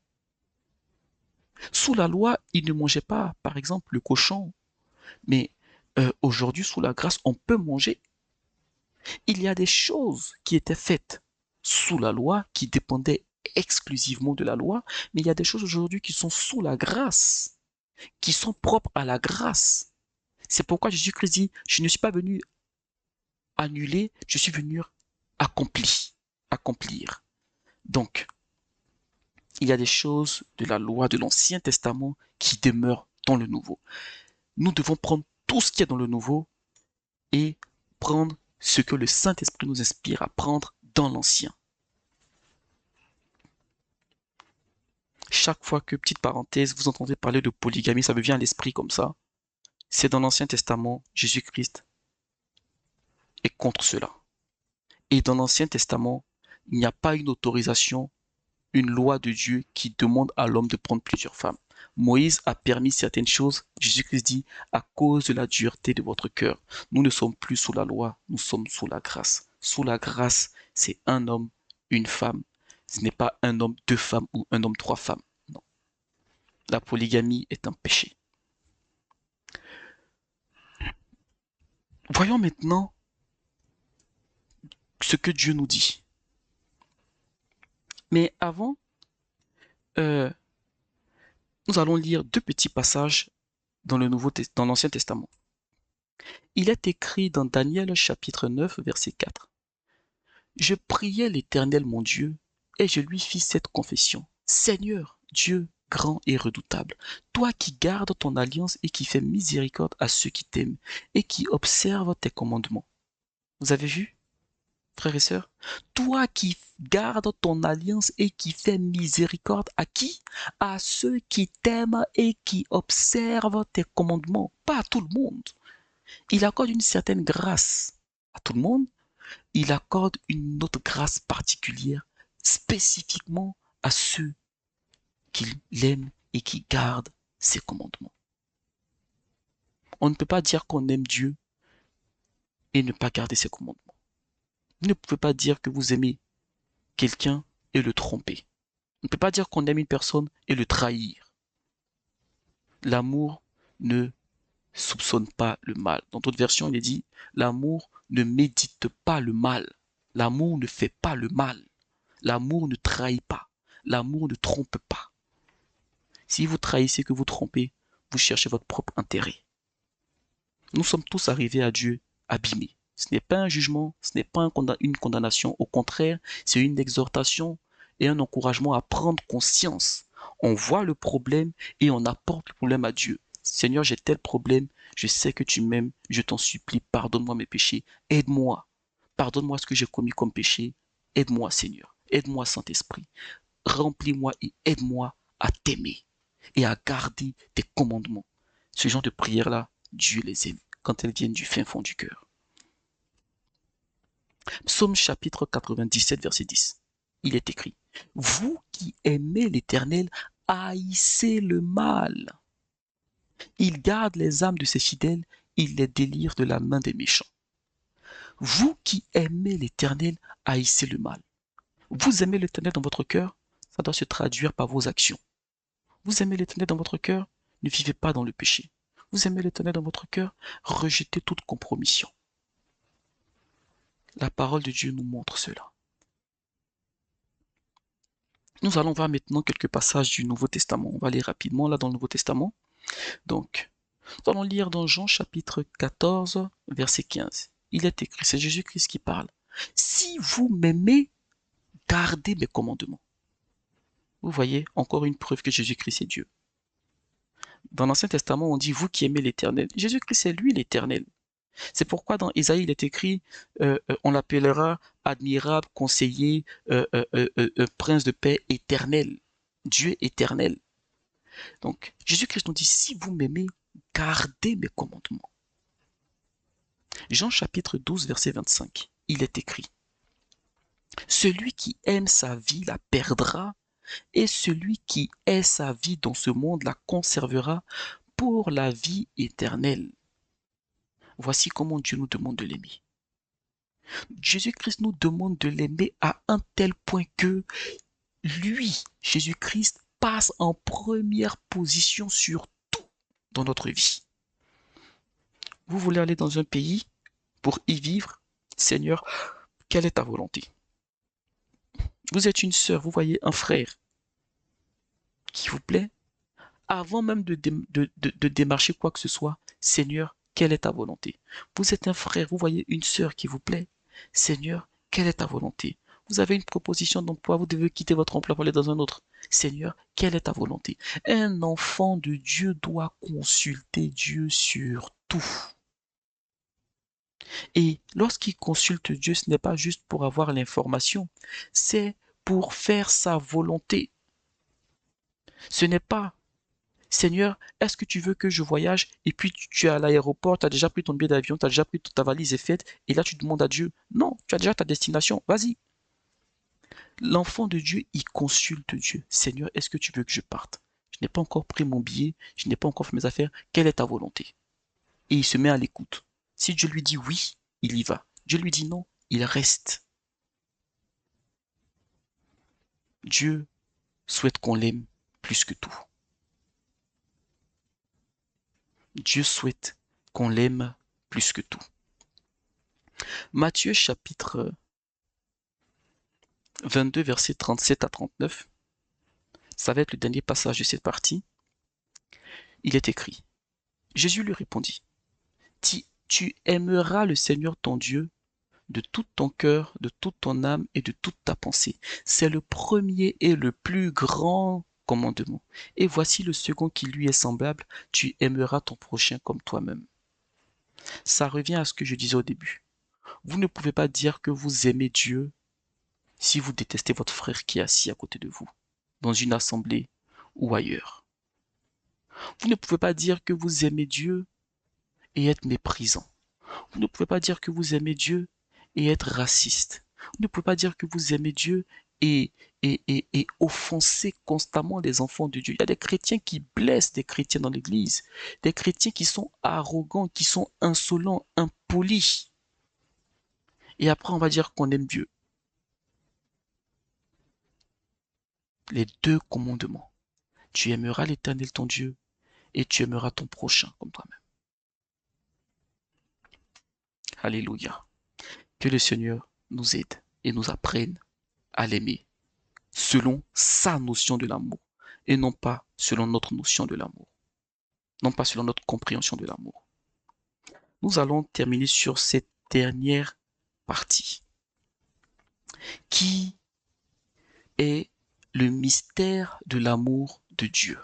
Sous la loi, ils ne mangeaient pas, par exemple, le cochon. Mais aujourd'hui, sous la grâce, on peut manger. Il y a des choses qui étaient faites sous la loi, qui dépendaient exclusivement de la loi, mais il y a des choses aujourd'hui qui sont sous la grâce, qui sont propres à la grâce. C'est pourquoi Jésus-Christ dit, je ne suis pas venu annuler, je suis venu accomplir. Donc, il y a des choses de la loi de l'Ancien Testament qui demeurent dans le Nouveau. Nous devons prendre tout ce qui est dans le Nouveau et prendre ce que le Saint-Esprit nous inspire à prendre dans l'Ancien. Chaque fois que, petite parenthèse, vous entendez parler de polygamie, ça me vient à l'esprit comme ça. C'est dans l'Ancien Testament, Jésus-Christ est contre cela. Et dans l'Ancien Testament, il n'y a pas une autorisation, une loi de Dieu qui demande à l'homme de prendre plusieurs femmes. Moïse a permis certaines choses, Jésus-Christ dit, à cause de la dureté de votre cœur. Nous ne sommes plus sous la loi, nous sommes sous la grâce. Sous la grâce, c'est un homme, une femme. Ce n'est pas un homme, deux femmes ou un homme, trois femmes. Non. La polygamie est un péché. Voyons maintenant ce que Dieu nous dit. Mais avant, euh, nous allons lire deux petits passages dans dans l'Ancien Testament. Il est écrit dans Daniel chapitre 9, verset 4. Je priai l'Éternel mon Dieu, et je lui fis cette confession. Seigneur, Dieu grand et redoutable, toi qui gardes ton alliance et qui fais miséricorde à ceux qui t'aiment et qui observent tes commandements. Vous avez vu, frères et sœurs? Toi qui gardes ton alliance et qui fais miséricorde à qui? À ceux qui t'aiment et qui observent tes commandements. Pas à tout le monde. Il accorde une certaine grâce à tout le monde. Il accorde une autre grâce particulière, spécifiquement à ceux qui l'aiment et qui gardent ses commandements. On ne peut pas dire qu'on aime Dieu et ne pas garder ses commandements. Vous ne pouvez pas dire que vous aimez quelqu'un et le tromper. On ne peut pas dire qu'on aime une personne et le trahir. L'amour ne soupçonne pas le mal. Dans d'autres versions, il est dit, l'amour ne médite pas le mal. L'amour ne fait pas le mal. L'amour ne trahit pas. L'amour ne trompe pas. Si vous trahissez, que vous trompez, vous cherchez votre propre intérêt. Nous sommes tous arrivés à Dieu abîmés. Ce n'est pas un jugement, ce n'est pas une condamnation. Au contraire, c'est une exhortation et un encouragement à prendre conscience. On voit le problème et on apporte le problème à Dieu. Seigneur, j'ai tel problème, je sais que tu m'aimes, je t'en supplie, pardonne-moi mes péchés, aide-moi. Pardonne-moi ce que j'ai commis comme péché. Aide-moi, Seigneur. Aide-moi, Saint-Esprit. Remplis-moi et aide-moi à t'aimer et à garder tes commandements. Ce genre de prières-là, Dieu les aime quand elles viennent du fin fond du cœur. Psaume chapitre 97, verset 10. Il est écrit, vous qui aimez l'Éternel, haïssez le mal. Il garde les âmes de ses fidèles, il les délivre de la main des méchants. Vous qui aimez l'Éternel, haïssez le mal. Vous aimez l'Éternel dans votre cœur, ça doit se traduire par vos actions. Vous aimez l'Éternel dans votre cœur, ne vivez pas dans le péché. Vous aimez l'Éternel dans votre cœur, rejetez toute compromission. La parole de Dieu nous montre cela. Nous allons voir maintenant quelques passages du Nouveau Testament. On va aller rapidement là dans le Nouveau Testament. Donc, nous allons lire dans Jean chapitre 14, verset 15. Il est écrit, c'est Jésus-Christ qui parle. Si vous m'aimez, gardez mes commandements. Vous voyez, encore une preuve que Jésus-Christ est Dieu. Dans l'Ancien Testament, on dit vous qui aimez l'Éternel. Jésus-Christ, c'est lui l'Éternel. C'est pourquoi dans Isaïe, il est écrit, on l'appellera admirable, conseiller, prince de paix éternel, Dieu éternel. Donc, Jésus-Christ nous dit, si vous m'aimez, gardez mes commandements. Jean chapitre 12, verset 25, il est écrit, celui qui aime sa vie la perdra, et celui qui hait sa vie dans ce monde la conservera pour la vie éternelle. Voici comment Dieu nous demande de l'aimer. Jésus-Christ nous demande de l'aimer à un tel point que lui, Jésus-Christ, passe en première position sur tout dans notre vie. Vous voulez aller dans un pays pour y vivre? Seigneur, quelle est ta volonté? Vous êtes une sœur, vous voyez un frère qui vous plaît? Avant même de démarcher quoi que ce soit, Seigneur, quelle est ta volonté? Vous êtes un frère, vous voyez une sœur qui vous plaît? Seigneur, quelle est ta volonté? Vous avez une proposition d'emploi, vous devez quitter votre emploi pour aller dans un autre. Seigneur, quelle est ta volonté? Un enfant de Dieu doit consulter Dieu sur tout. Et lorsqu'il consulte Dieu, ce n'est pas juste pour avoir l'information, c'est pour faire sa volonté. Ce n'est pas Seigneur, est-ce que tu veux que je voyage? Et puis tu es à l'aéroport, tu as déjà pris ton billet d'avion, tu as déjà pris toute ta valise est faite, et là tu demandes à Dieu. Non, tu as déjà ta destination, vas-y. L'enfant de Dieu, il consulte Dieu. Seigneur, est-ce que tu veux que je parte? Je n'ai pas encore pris mon billet, je n'ai pas encore fait mes affaires, quelle est ta volonté? Et il se met à l'écoute. Si Dieu lui dit oui, il y va. Dieu lui dit non, il reste. Dieu souhaite qu'on l'aime plus que tout. Dieu souhaite qu'on l'aime plus que tout. Matthieu chapitre 22, versets 37 à 39, ça va être le dernier passage de cette partie. Il est écrit, Jésus lui répondit, tu aimeras le Seigneur ton Dieu de tout ton cœur, de toute ton âme et de toute ta pensée. C'est le premier et le plus grand commandement. Et voici le second qui lui est semblable, tu aimeras ton prochain comme toi-même. Ça revient à ce que je disais au début. Vous ne pouvez pas dire que vous aimez Dieu si vous détestez votre frère qui est assis à côté de vous, dans une assemblée ou ailleurs. Vous ne pouvez pas dire que vous aimez Dieu et être méprisant. Vous ne pouvez pas dire que vous aimez Dieu et être raciste. Vous ne pouvez pas dire que vous aimez Dieu et offenser constamment les enfants de Dieu. Il y a des chrétiens qui blessent des chrétiens dans l'église, des chrétiens qui sont arrogants, qui sont insolents, impolis. Et après, on va dire qu'on aime Dieu. les deux commandements. Tu aimeras l'Éternel ton Dieu et tu aimeras ton prochain comme toi-même. Alléluia. Que le Seigneur nous aide et nous apprenne à l'aimer selon sa notion de l'amour et non pas selon notre notion de l'amour, non pas selon notre compréhension de l'amour. Nous allons terminer sur cette dernière partie qui est le mystère de l'amour de Dieu.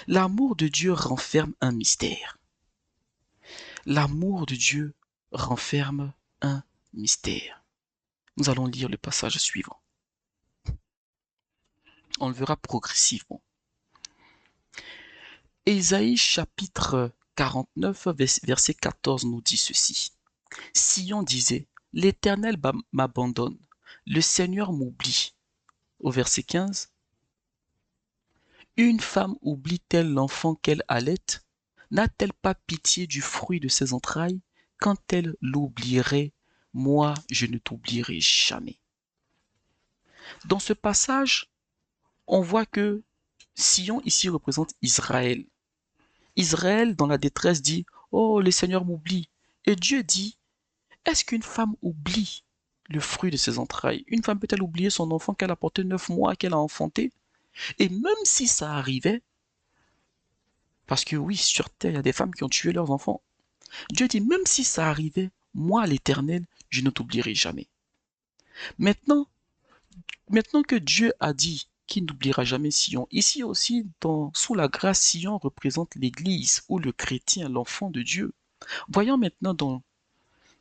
L'amour de Dieu renferme un mystère. L'amour de Dieu renferme un mystère. Nous allons lire le passage suivant. On le verra progressivement. Ésaïe chapitre 49, verset 14 nous dit ceci. Sion disait, l'Éternel m'abandonne, le Seigneur m'oublie. Au verset 15, une femme oublie-t-elle l'enfant qu'elle allaite? N'a-t-elle pas pitié du fruit de ses entrailles? Quand elle l'oublierait, moi je ne t'oublierai jamais. Dans ce passage, on voit que Sion ici représente Israël. Israël, dans la détresse, dit « Oh, le Seigneur m'oublie ». Et Dieu dit « Est-ce qu'une femme oublie le fruit de ses entrailles? Une femme peut-elle oublier son enfant qu'elle a porté 9 mois, qu'elle a enfanté? Et même si ça arrivait, parce que oui, sur terre, il y a des femmes qui ont tué leurs enfants. Dieu dit, même si ça arrivait, moi, l'Éternel, je ne t'oublierai jamais. Maintenant, maintenant que Dieu a dit qu'il n'oubliera jamais Sion, ici aussi, sous la grâce, Sion représente l'Église ou le chrétien, l'enfant de Dieu. Voyons maintenant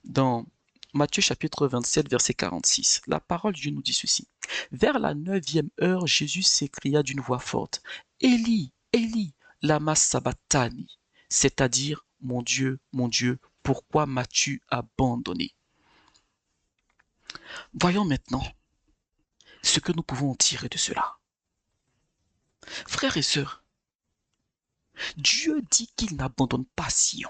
dans Matthieu chapitre 27, verset 46. La parole de Dieu nous dit ceci. Vers la 9e heure, Jésus s'écria d'une voix forte, Élie, Élie, lama sabachthani, c'est-à-dire, mon Dieu, pourquoi m'as-tu abandonné? Voyons maintenant ce que nous pouvons en tirer de cela. Frères et sœurs, Dieu dit qu'il n'abandonne pas Sion.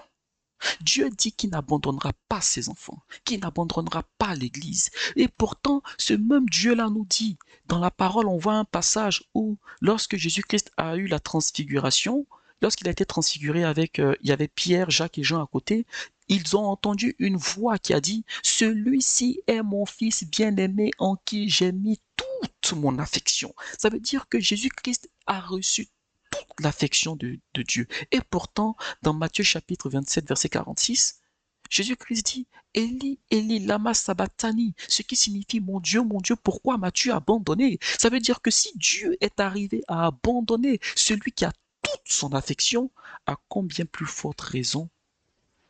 Dieu dit qu'il n'abandonnera pas ses enfants, qu'il n'abandonnera pas l'Église. Et pourtant, ce même Dieu-là nous dit, dans la parole, on voit un passage où, lorsque Jésus-Christ a eu la transfiguration, lorsqu'il a été transfiguré avec, il y avait Pierre, Jacques et Jean à côté, ils ont entendu une voix qui a dit, « Celui-ci est mon fils bien-aimé en qui j'ai mis toute mon affection. » Ça veut dire que Jésus-Christ a reçu toute l'affection de Dieu. Et pourtant, dans Matthieu chapitre 27, verset 46, Jésus-Christ dit, Élie, Élie, lama sabachthani, ce qui signifie, mon Dieu, pourquoi m'as-tu abandonné? Ça veut dire que si Dieu est arrivé à abandonner celui qui a toute son affection, à combien plus forte raison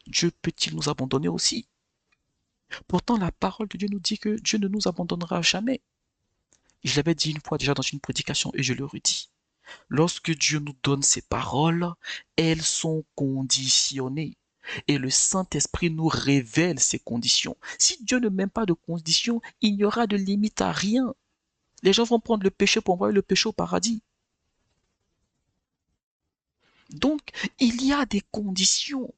Dieu peut-il nous abandonner aussi? Pourtant, la parole de Dieu nous dit que Dieu ne nous abandonnera jamais. Je l'avais dit une fois déjà dans une prédication et je le redis. Lorsque Dieu nous donne ses paroles, elles sont conditionnées. Et le Saint-Esprit nous révèle ces conditions. Si Dieu ne met pas de conditions, il n'y aura de limite à rien. Les gens vont prendre le péché pour envoyer le péché au paradis. Donc, il y a des conditions.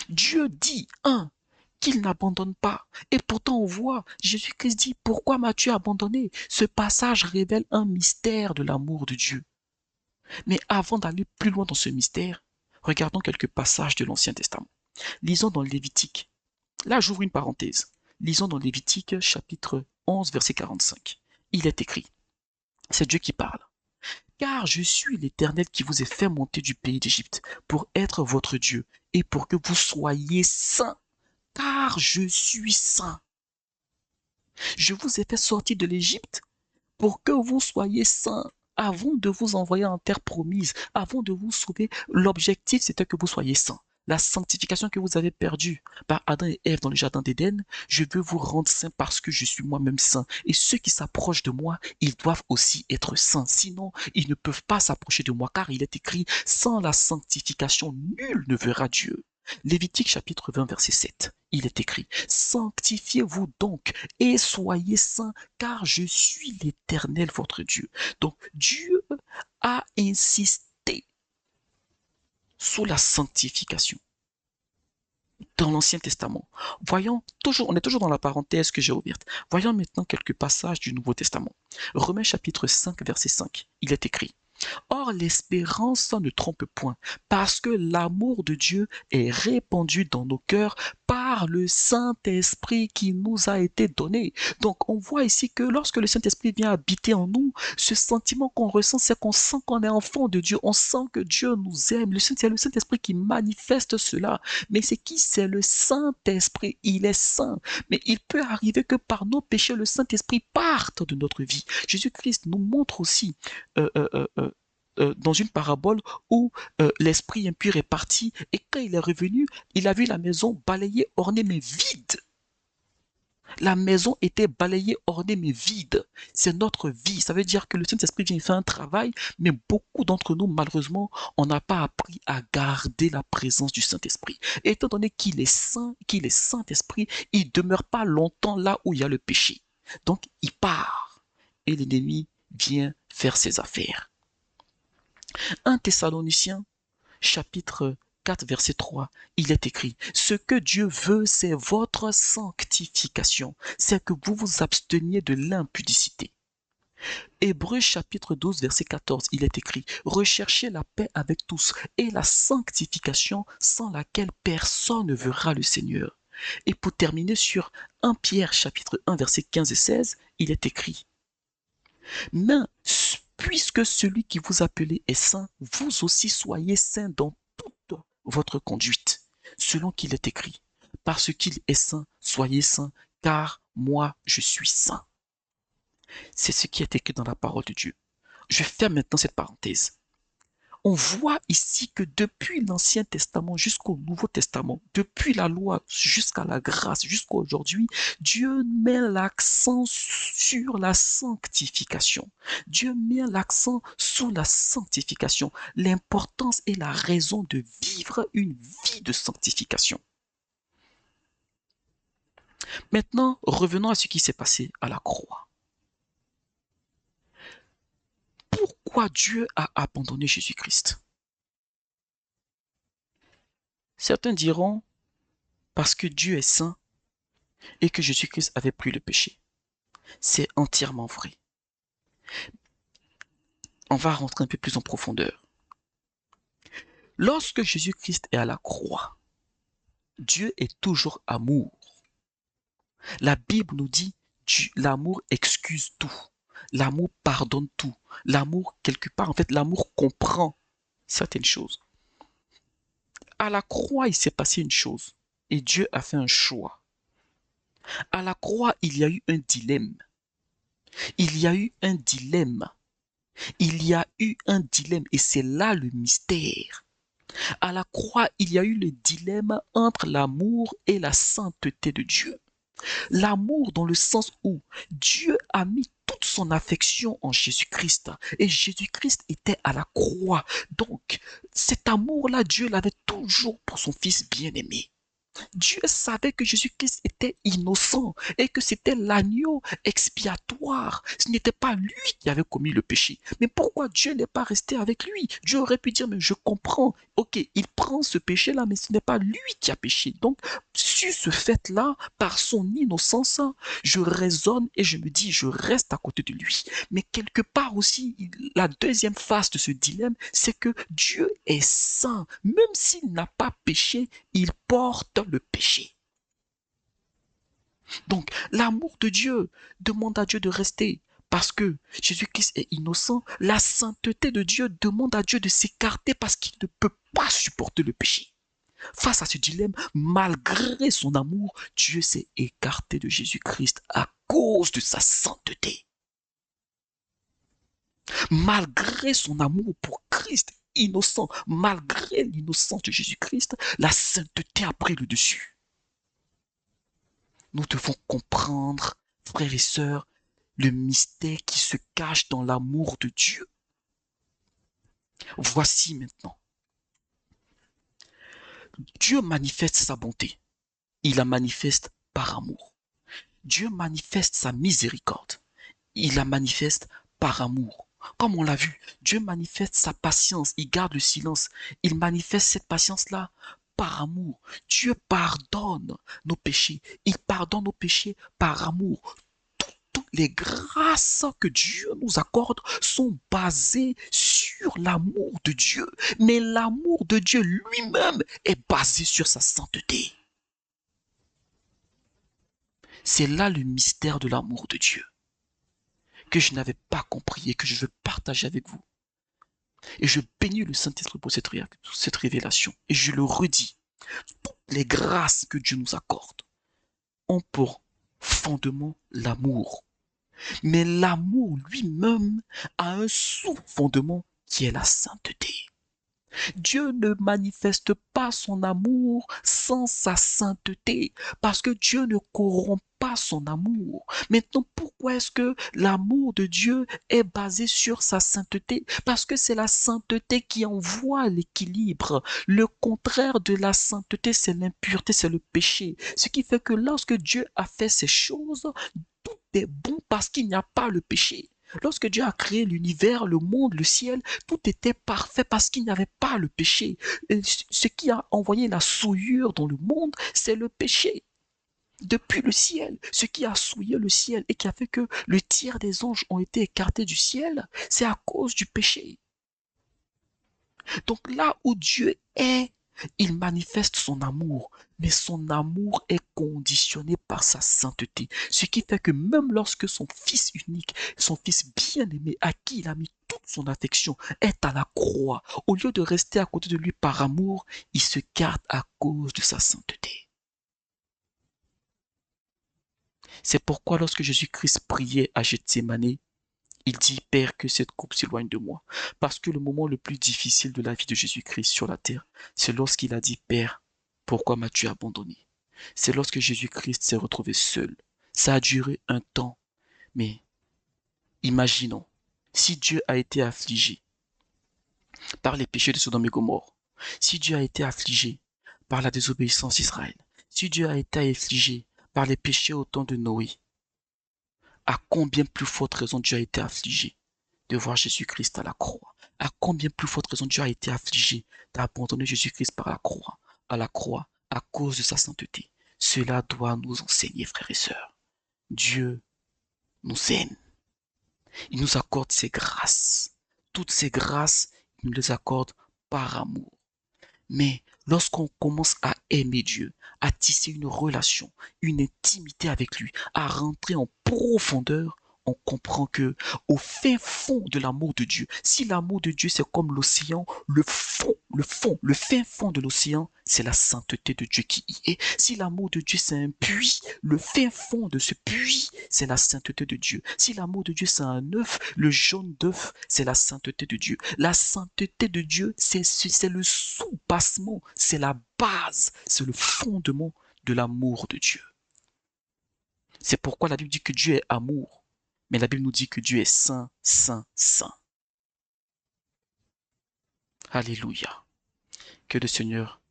Dieu dit, qu'il n'abandonne pas. Et pourtant, on voit, Jésus-Christ dit, pourquoi m'as-tu abandonné? Ce passage révèle un mystère de l'amour de Dieu. Mais avant d'aller plus loin dans ce mystère, regardons quelques passages de l'Ancien Testament. Lisons dans Lévitique. Là, j'ouvre une parenthèse. Lisons dans Lévitique, chapitre 11, verset 45. Il est écrit, c'est Dieu qui parle. Car je suis l'Éternel qui vous ai fait monter du pays d'Égypte pour être votre Dieu et pour que vous soyez saints. Car je suis saint. Je vous ai fait sortir de l'Égypte pour que vous soyez saints. Avant de vous envoyer en terre promise, avant de vous sauver, l'objectif c'était que vous soyez saints. La sanctification que vous avez perdue par Adam et Ève dans le jardin d'Éden, je veux vous rendre saints parce que je suis moi-même saint. Et ceux qui s'approchent de moi, ils doivent aussi être saints. Sinon, ils ne peuvent pas s'approcher de moi car il est écrit, sans la sanctification, nul ne verra Dieu. Lévitique chapitre 20 verset 7, il est écrit, sanctifiez-vous donc et soyez saints car je suis l'Éternel votre Dieu. Donc Dieu a insisté sur la sanctification. dans l'Ancien Testament. On est toujours dans la parenthèse que j'ai ouverte. Voyons maintenant quelques passages du Nouveau Testament. Romains chapitre 5, verset 5. Il est écrit: Or, l'espérance ne trompe point, parce que l'amour de Dieu est répandu dans nos cœurs par le Saint-Esprit qui nous a été donné. Donc, on voit ici que lorsque le Saint-Esprit vient habiter en nous, ce sentiment qu'on ressent, c'est qu'on sent qu'on est enfant de Dieu, on sent que Dieu nous aime. C'est le Saint-Esprit qui manifeste cela. Mais c'est qui? C'est le Saint-Esprit. Il est saint. Mais il peut arriver que par nos péchés, le Saint-Esprit parte de notre vie. Jésus-Christ nous montre aussi euh, euh, euh, euh, dans une parabole où l'esprit impur est parti et quand il est revenu, il a vu la maison balayée, ornée mais vide. La maison était balayée, ornée mais vide. C'est notre vie. Ça veut dire que le Saint-Esprit vient faire un travail, mais beaucoup d'entre nous, malheureusement, on n'a pas appris à garder la présence du Saint-Esprit. Et étant donné qu'il est saint, qu'il est Saint-Esprit, il ne demeure pas longtemps là où il y a le péché. Donc, il part et l'ennemi vient faire ses affaires. 1 Thessaloniciens, chapitre 4, verset 3, il est écrit: Ce que Dieu veut, c'est votre sanctification, c'est que vous vous absteniez de l'impudicité. Hébreux chapitre 12, verset 14, il est écrit: Recherchez la paix avec tous et la sanctification sans laquelle personne ne verra le Seigneur. Et pour terminer sur 1 Pierre chapitre 1, verset 15 et 16, il est écrit: Mais puisque celui qui vous appelait est saint, vous aussi soyez saints dans toute votre conduite, selon qu'il est écrit: Parce qu'il est saint, soyez saints, car moi je suis saint. C'est ce qui est écrit dans la parole de Dieu. Je ferme maintenant cette parenthèse. On voit ici que depuis l'Ancien Testament jusqu'au Nouveau Testament, depuis la loi jusqu'à la grâce, jusqu'à aujourd'hui, Dieu met l'accent sur la sanctification. Dieu met l'accent sur la sanctification, l'importance et la raison de vivre une vie de sanctification. Maintenant, revenons à ce qui s'est passé à la croix. Pourquoi Dieu a abandonné Jésus-Christ? Certains diront parce que Dieu est saint et que Jésus-Christ avait pris le péché. C'est entièrement vrai. On va rentrer un peu plus en profondeur. Lorsque Jésus-Christ est à la croix, Dieu est toujours amour. La Bible nous dit l'amour excuse tout. L'amour pardonne tout. L'amour, quelque part, en fait, l'amour comprend certaines choses. À la croix, il s'est passé une chose et Dieu a fait un choix. À la croix, il y a eu un dilemme. Il y a eu un dilemme. Il y a eu un dilemme et c'est là le mystère. À la croix, il y a eu le dilemme entre l'amour et la sainteté de Dieu. L'amour dans le sens où Dieu a mis toute son affection en Jésus-Christ et Jésus-Christ était à la croix. Donc, cet amour-là, Dieu l'avait toujours pour son Fils bien-aimé. Dieu savait que Jésus-Christ était innocent et que c'était l'agneau expiatoire. Ce n'était pas lui qui avait commis le péché. Mais pourquoi Dieu n'est pas resté avec lui? Dieu aurait pu dire, mais je comprends, ok, il prend ce péché-là, mais ce n'est pas lui qui a péché. Donc, sur ce fait-là, par son innocence, je raisonne et je me dis, je reste à côté de lui. Mais quelque part aussi, la deuxième phase de ce dilemme, c'est que Dieu est saint. Même s'il n'a pas péché, il porte le péché. Donc, l'amour de Dieu demande à Dieu de rester parce que Jésus-Christ est innocent. La sainteté de Dieu demande à Dieu de s'écarter parce qu'il ne peut pas supporter le péché. Face à ce dilemme, malgré son amour, Dieu s'est écarté de Jésus-Christ à cause de sa sainteté. Malgré son amour pour Christ innocent, malgré l'innocence de Jésus-Christ, la sainteté a pris le dessus. Nous devons comprendre, frères et sœurs, le mystère qui se cache dans l'amour de Dieu. Voici maintenant. Dieu manifeste sa bonté. Il la manifeste par amour. Dieu manifeste sa miséricorde. Il la manifeste par amour. Comme on l'a vu, Dieu manifeste sa patience. Il garde le silence. Il manifeste cette patience-là par amour. Dieu pardonne nos péchés. Il pardonne nos péchés par amour. Toutes les grâces que Dieu nous accorde sont basées sur l'amour de Dieu. Mais l'amour de Dieu lui-même est basé sur sa sainteté. C'est là le mystère de l'amour de Dieu, que je n'avais pas compris et que je veux partager avec vous. Et je bénis le Saint-Esprit pour cette révélation. Et je le redis, toutes les grâces que Dieu nous accorde ont pour fondement l'amour. Mais l'amour lui-même a un sous-fondement qui est la sainteté. Dieu ne manifeste pas son amour sans sa sainteté, parce que Dieu ne corrompt pas son amour. Maintenant, pourquoi est-ce que l'amour de Dieu est basé sur sa sainteté? Parce que c'est la sainteté qui envoie l'équilibre. Le contraire de la sainteté, c'est l'impureté, c'est le péché. Ce qui fait que lorsque Dieu a fait ces choses, tout est bon parce qu'il n'y a pas le péché. Lorsque Dieu a créé l'univers, le monde, le ciel, tout était parfait parce qu'il n'y avait pas le péché. Et ce qui a envoyé la souillure dans le monde, c'est le péché. Depuis le ciel, ce qui a souillé le ciel et qui a fait que le tiers des anges ont été écartés du ciel, c'est à cause du péché. Donc là où Dieu est, il manifeste son amour, mais son amour est conditionné par sa sainteté. Ce qui fait que même lorsque son fils unique, son fils bien-aimé, à qui il a mis toute son affection, est à la croix, au lieu de rester à côté de lui par amour, il se garde à cause de sa sainteté. C'est pourquoi lorsque Jésus-Christ priait à Gethsémanée, il dit, Père, que cette coupe s'éloigne de moi. Parce que le moment le plus difficile de la vie de Jésus-Christ sur la terre, c'est lorsqu'il a dit, Père, pourquoi m'as-tu abandonné? C'est lorsque Jésus-Christ s'est retrouvé seul. Ça a duré un temps. Mais imaginons, si Dieu a été affligé par les péchés de Sodome et Gomorrhe, si Dieu a été affligé par la désobéissance d'Israël, si Dieu a été affligé par les péchés au temps de Noé, à combien plus forte raison Dieu a été affligé de voir Jésus-Christ à la croix? À combien plus forte raison Dieu a été affligé d'abandonner Jésus-Christ par à la croix, à cause de sa sainteté? Cela doit nous enseigner, frères et sœurs. Dieu nous aime. Il nous accorde ses grâces. Toutes ces grâces, il nous les accorde par amour. Mais lorsqu'on commence à aimer Dieu, à tisser une relation, une intimité avec lui, à rentrer en profondeur, on comprend que au fin fond de l'amour de Dieu, si l'amour de Dieu c'est comme l'océan, le fin fond de l'océan, c'est la sainteté de Dieu qui y est. Si l'amour de Dieu c'est un puits, le fin fond de ce puits, c'est la sainteté de Dieu. Si l'amour de Dieu c'est un œuf, le jaune d'œuf, c'est la sainteté de Dieu. La sainteté de Dieu, c'est le soubassement, c'est la base, c'est le fondement de l'amour de Dieu. C'est pourquoi la Bible dit que Dieu est amour. Mais la Bible nous dit que Dieu est saint, saint, saint. Alléluia. Que le Seigneur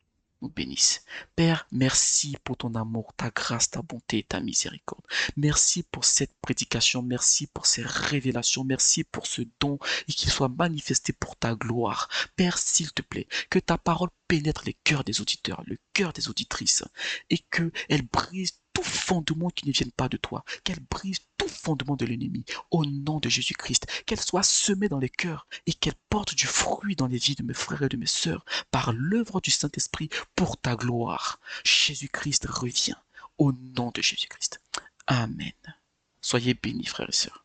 nous bénisse. Père, merci pour ton amour, ta grâce, ta bonté et ta miséricorde. Merci pour cette prédication, merci pour ces révélations, merci pour ce don et qu'il soit manifesté pour ta gloire. Père, s'il te plaît, que ta parole pénètre les cœurs des auditeurs, le cœur des auditrices et qu'elle brise tout fondement qui ne vienne pas de toi, qu'elle brise tout fondement de l'ennemi, au nom de Jésus-Christ, qu'elle soit semée dans les cœurs et qu'elle porte du fruit dans les vies de mes frères et de mes sœurs par l'œuvre du Saint-Esprit pour ta gloire. Jésus-Christ revient au nom de Jésus-Christ. Amen. Soyez bénis, frères et sœurs.